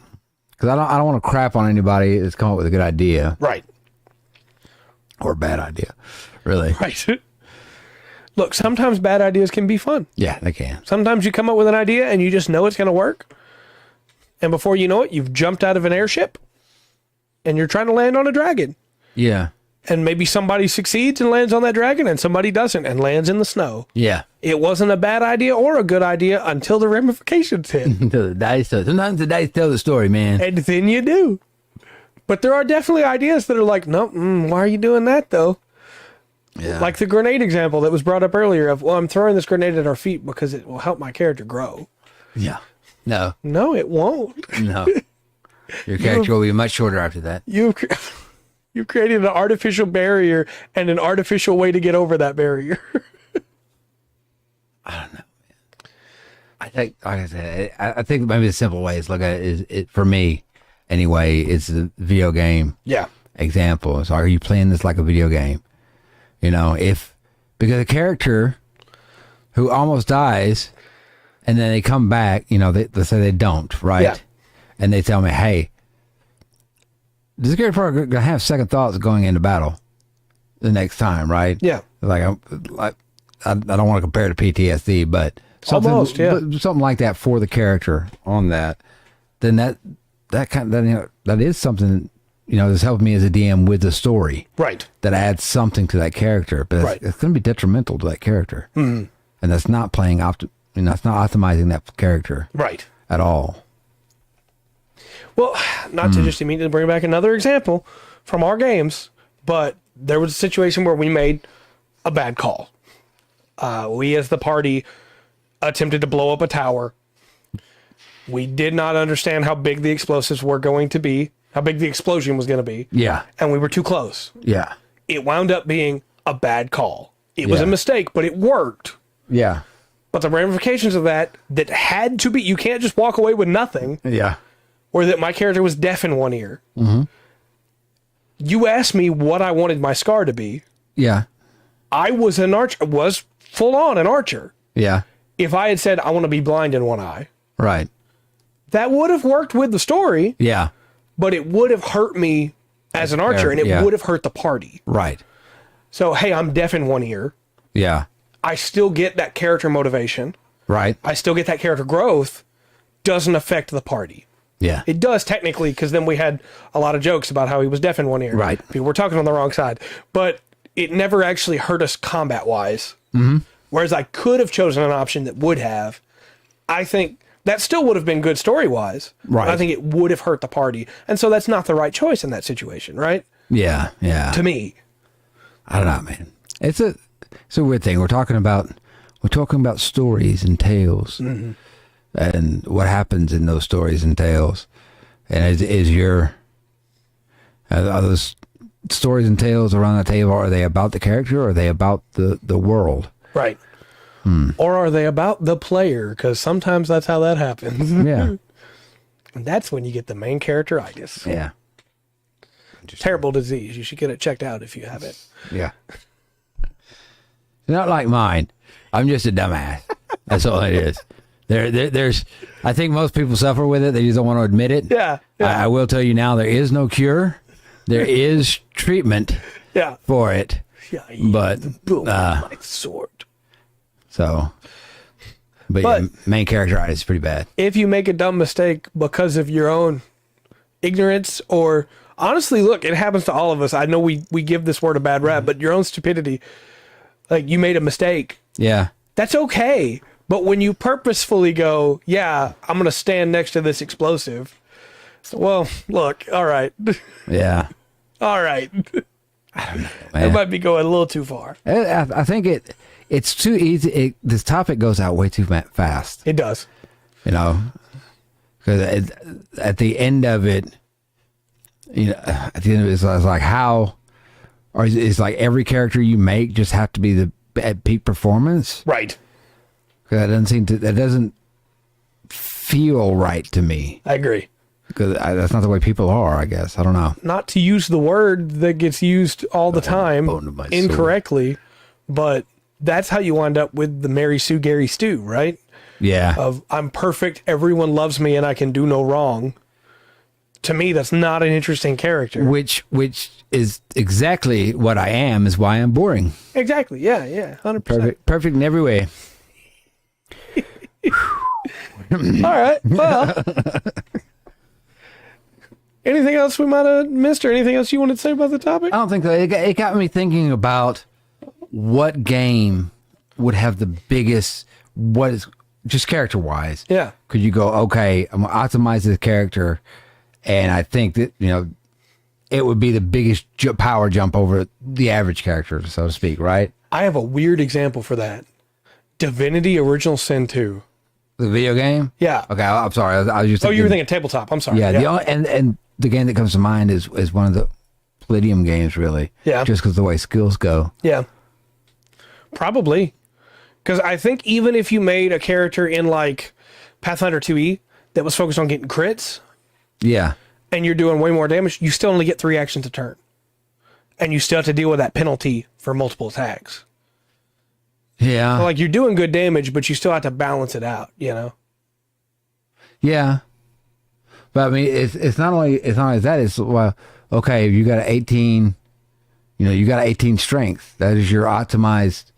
because I don't want to crap on anybody that's come up with a good idea Right. or a bad idea, really. Right. Look, sometimes bad ideas can be fun. Yeah, they can. Sometimes you come up with an idea and you just know it's going to work. And before you know it, you've jumped out of an airship and you're trying to land on a dragon. Yeah. And maybe somebody succeeds and lands on that dragon and somebody doesn't and lands in the snow. Yeah. It wasn't a bad idea or a good idea until the ramifications hit. Until the dice tell. Sometimes the dice tell the story, man. And then you do. But there are definitely ideas that are like, no, why are you doing that though? Yeah. Like the grenade example that was brought up earlier of, well, I'm throwing this grenade at our feet because it will help my character grow. Yeah. No. No, it won't. No. Your character will be much shorter after that. You've created an artificial barrier and an artificial way to get over that barrier. I don't know, man. I think, like I said, I think maybe the simple way to look at it is, for me, anyway, it's a video game Yeah. example. So are you playing this like a video game? You know, because a character who almost dies and then they come back, you know, let's say they don't, right? Yeah. And they tell me, hey, this character going to have second thoughts going into battle. the next time, right? Yeah. Like I don't want to compare it to PTSD, but something, Almost, yeah. but something like that for the character on that. Then that is something, that's helping me as a DM with the story. Right. That adds something to that character, but Right. it's going to be detrimental to that character, and that's not playing that's not optimizing that character Right. at all. Well, not to just immediately bring back another example from our games, but there was a situation where we made a bad call. We, as the party, attempted to blow up a tower. We did not understand how big the explosives were going to be, how big the explosion was going to be. Yeah. And we were too close. Yeah. It wound up being a bad call. It was Yeah. a mistake, but it worked. Yeah. But the ramifications of that had to be, you can't just walk away with nothing, Yeah. or that my character was deaf in one ear. Mm-hmm. You asked me what I wanted my scar to be. Yeah. I was an archer, was full on an archer. Yeah. If I had said I want to be blind in one eye, Right. that would have worked with the story, Yeah. but it would have hurt me as an archer, and it Yeah. would have hurt the party. Right. So, hey, I'm deaf in one ear. Yeah. I still get that character motivation. Right. I still get that character growth. Doesn't affect the party. Yeah. It does technically, because then we had a lot of jokes about how he was deaf in one ear. Right. People were talking on the wrong side. But it never actually hurt us combat-wise. Mm-hmm. Whereas I could have chosen an option that would have. I think that still would have been good story-wise. Right. But I think it would have hurt the party. And so that's not the right choice in that situation, right? Yeah. Yeah. To me. I don't know, man. It's a weird thing. We're talking about stories and tales, and what happens in those stories and tales. And are those stories and tales around the table? Are they about the character, or are they about the world? Right. Or are they about the player? Because sometimes that's how that happens. Yeah. And that's when you get the main characteritis. Yeah. Terrible disease. You should get it checked out if you have it. Yeah. Not like mine. I'm just a dumbass. That's all it is. There's. I think most people suffer with it. They just don't want to admit it. Yeah. I will tell you now, there is no cure. There is treatment Yeah. for it. Yeah. But, Boom, my sword. So, but yeah, main characteritis is pretty bad. If you make a dumb mistake because of your own ignorance, or honestly, look, it happens to all of us. I know we give this word a bad rap, but your own stupidity, like you made a mistake. Yeah. That's okay. But when you purposefully go, yeah, I'm going to stand next to this explosive. Well, look, all right. Yeah. All right. Man. That might be going a little too far. I think it's too easy. This topic goes out way too fast. It does. Because at the end of it, at the end of it, it's like how, or it's like every character you make just have to be at peak performance. Right. Because that doesn't feel right to me. I agree. Because that's not the way people are, I guess. I don't know. Not to use the word that gets used all the time bone to my incorrectly, but that's how you wind up with the Mary Sue Gary Stew, right? Yeah. Of I'm perfect, everyone loves me, and I can do no wrong. To me, that's not an interesting character. Which is exactly what I am, is why I'm boring. Exactly. Yeah. 100%. Perfect in every way. All right. Well, anything else we might have missed, or anything else you wanted to say about the topic? I don't think so. It got me thinking about what game would have the biggest, what is just character wise. Yeah. Could you go, okay, I'm going to optimize this character, and I think that, it would be the biggest power jump over the average character, so to speak, right? I have a weird example for that. Divinity Original Sin 2. The video game? Yeah. Okay, I'm sorry. I was just Oh, you were thinking tabletop. I'm sorry. Yeah, and the game that comes to mind is one of the Palladium games, really. Yeah. Just because the way skills go. Yeah. Probably. Because I think even if you made a character in like Pathfinder 2E that was focused on getting crits, Yeah. and you're doing way more damage, you still only get 3 actions a turn. And you still have to deal with that penalty for multiple attacks. Yeah. So like you're doing good damage, but you still have to balance it out, Yeah. But I mean, it's not only that, it's, well, okay, if you got an 18 You know, you got 18 strength. That is your optimized.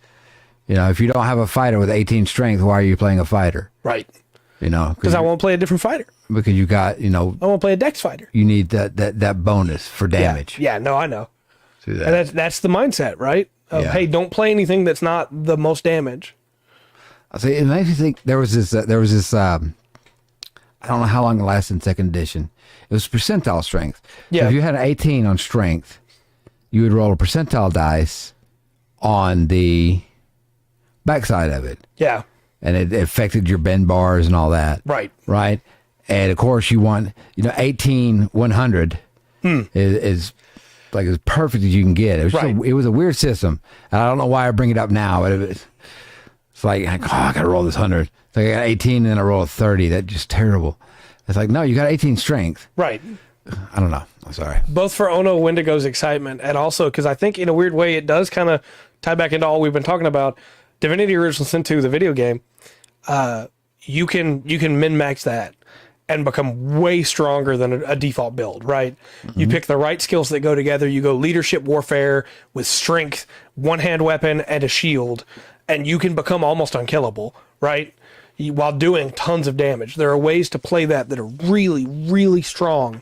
You know, if you don't have a fighter with 18 strength, why are you playing a fighter? Right. You know, Because I won't play a different fighter. because you got, you know, I won't play a dex fighter. you need that bonus for damage. Yeah, no, I know. To that. And that's the mindset, right? Of, Yeah. hey, don't play anything that's not the most damage. I say it makes me think there was this I don't know how long it lasted in second edition. It was percentile strength. Yeah. So if you had an 18 on strength, you would roll a percentile dice on the backside of it. Yeah, And it affected your bend bars and all that. right. Right. And of course you want, 18 100 is like as perfect as you can get. It was, Right. it was a weird system. And I don't know why I bring it up now, but it's like, oh, I got to roll this 100. It's like I got 18 and then I roll a 30. That's just terrible. It's like, no, you got 18 strength. Right. I don't know. I'm sorry. Both for Ono Wendigo's excitement and also because I think in a weird way it does kind of tie back into all we've been talking about. Divinity Original Sin 2, the video game, you can min-max that and become way stronger than a default build, right? You pick the right skills that go together. You go leadership warfare with strength, one-hand weapon, and a shield, and you can become almost unkillable, right? While doing tons of damage. There are ways to play that are really, really strong.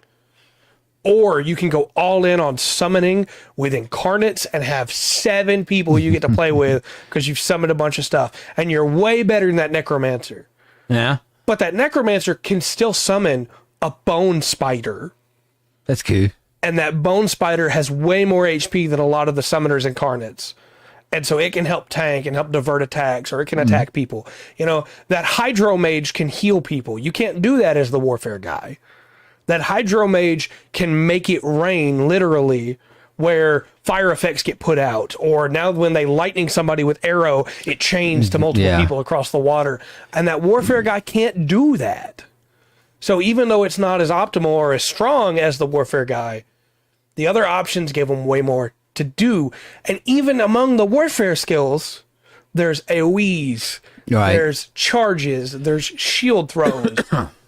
Or you can go all in on summoning with incarnates and have 7 people you get to play with because you've summoned a bunch of stuff. And you're way better than that necromancer. Yeah. But that necromancer can still summon a bone spider. That's cool. And that bone spider has way more HP than a lot of the summoners incarnates. And so it can help tank and help divert attacks, or it can attack people. You know, that hydro mage can heal people. You can't do that as the warfare guy. That hydro mage can make it rain literally where fire effects get put out, or now when they lightning somebody with arrow, it chains to multiple people across the water. And that warfare guy can't do that. So even though it's not as optimal or as strong as the warfare guy, the other options give him way more to do. And even among the warfare skills, there's AoEs, there's charges, there's shield throws,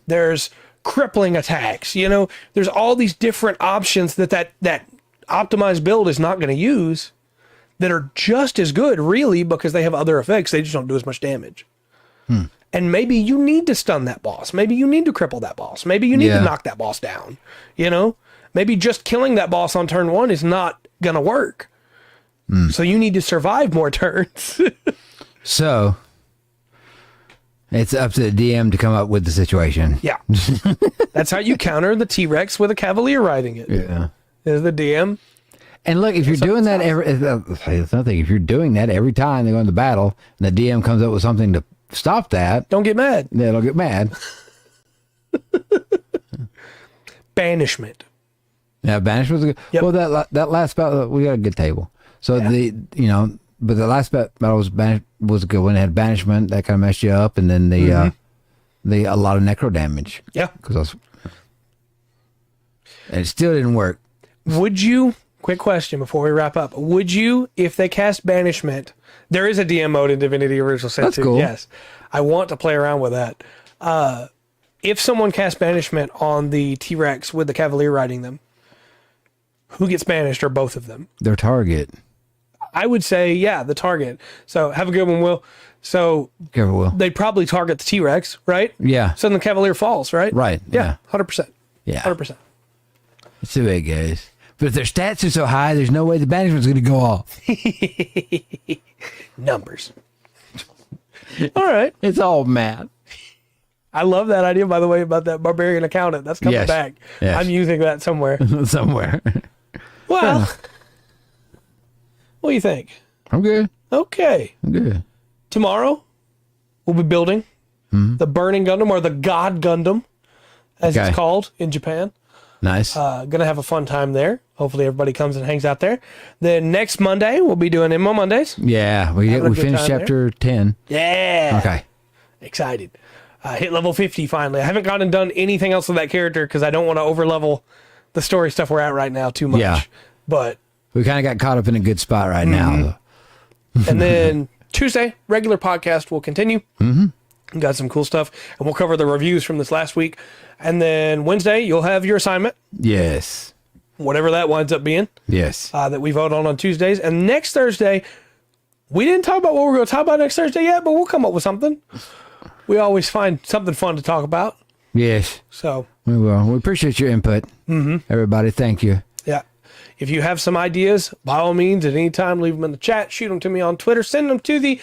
there's crippling attacks. You know, there's all these different options that optimized build is not going to use that are just as good, really, because they have other effects. They just don't do as much damage. And maybe you need to stun that boss. Maybe you need to cripple that boss. Maybe you need to knock that boss down. You know, maybe just killing that boss on turn 1 is not going to work. So you need to survive more turns. So it's up to the DM to come up with the situation. Yeah. That's how you counter the T-Rex with a cavalier riding it. Yeah. Is the DM. And look, if you're doing that if you're doing that every time they go into battle and the DM comes up with something to stop that, Don't get mad. they'll get mad. Banishment. Yeah, banishment was good. Yep. Well, that last battle, we got a good table. So but the last battle was was a good one. It had banishment that kind of messed you up, and then a lot of necro damage. Yeah. And it still didn't work. Would you, quick question before we wrap up, would you, if they cast banishment, there is a DM mode in Divinity Original Sin 2. That's cool. Yes. I want to play around with that. If someone casts banishment on the T-Rex with the cavalier riding them, who gets banished, or both of them? Their target. I would say, yeah, the target. So have a good one, Will. So Careful, Will. they'd probably target the T-Rex, right? Yeah. So then the cavalier falls, right? Right. Yeah, 100%. Yeah. 100%. It's the way it goes. But if their stats are so high, there's no way the banishment's going to go off. Numbers. All right. It's all math. I love that idea, by the way, about that barbarian accountant. That's coming Yes. back. Yes. I'm using that somewhere. Somewhere. Well, what do you think? I'm good. Okay. I'm good. Tomorrow, we'll be building the Burning Gundam, or the God Gundam, as Okay. it's called in Japan. Nice. Gonna have a fun time there. Hopefully everybody comes and hangs out there. Then next Monday, we'll be doing MMO Mondays. yeah. We having a good finished time chapter 10. Yeah. Okay. Excited. Hit level 50 finally. I haven't gone and done anything else with that character because I don't want to overlevel the story stuff we're at right now too much. Yeah. But, We kind of got caught up in a good spot right now. and then Tuesday, regular podcast will continue. Mm-hmm. Got some cool stuff. And we'll cover the reviews from this last week. And then Wednesday, you'll have your assignment. Yes. whatever that winds up being, Yes. that we vote on Tuesdays. And next Thursday, we didn't talk about what we're going to talk about next Thursday yet, but we'll come up with something. We always find something fun to talk about. Yes. So We will. We appreciate your input. Everybody, thank you. yeah, if you have some ideas, by all means, at any time, leave them in the chat, shoot them to me on Twitter, send them to the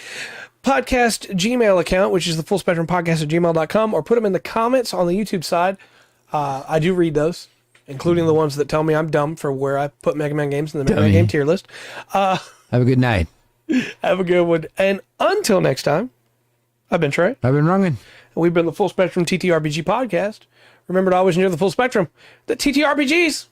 podcast Gmail account, which is the Full Spectrum Podcast at gmail.com, or put them in the comments on the YouTube side. I do read those, including the ones that tell me I'm dumb for where I put Mega Man games in the Mega Man game tier list. Have a good night. Have a good one. And until next time, I've been Trey. I've been Rungan. And we've been the Full Spectrum TTRPG podcast. Remember to always enjoy the full spectrum. The TTRPGs.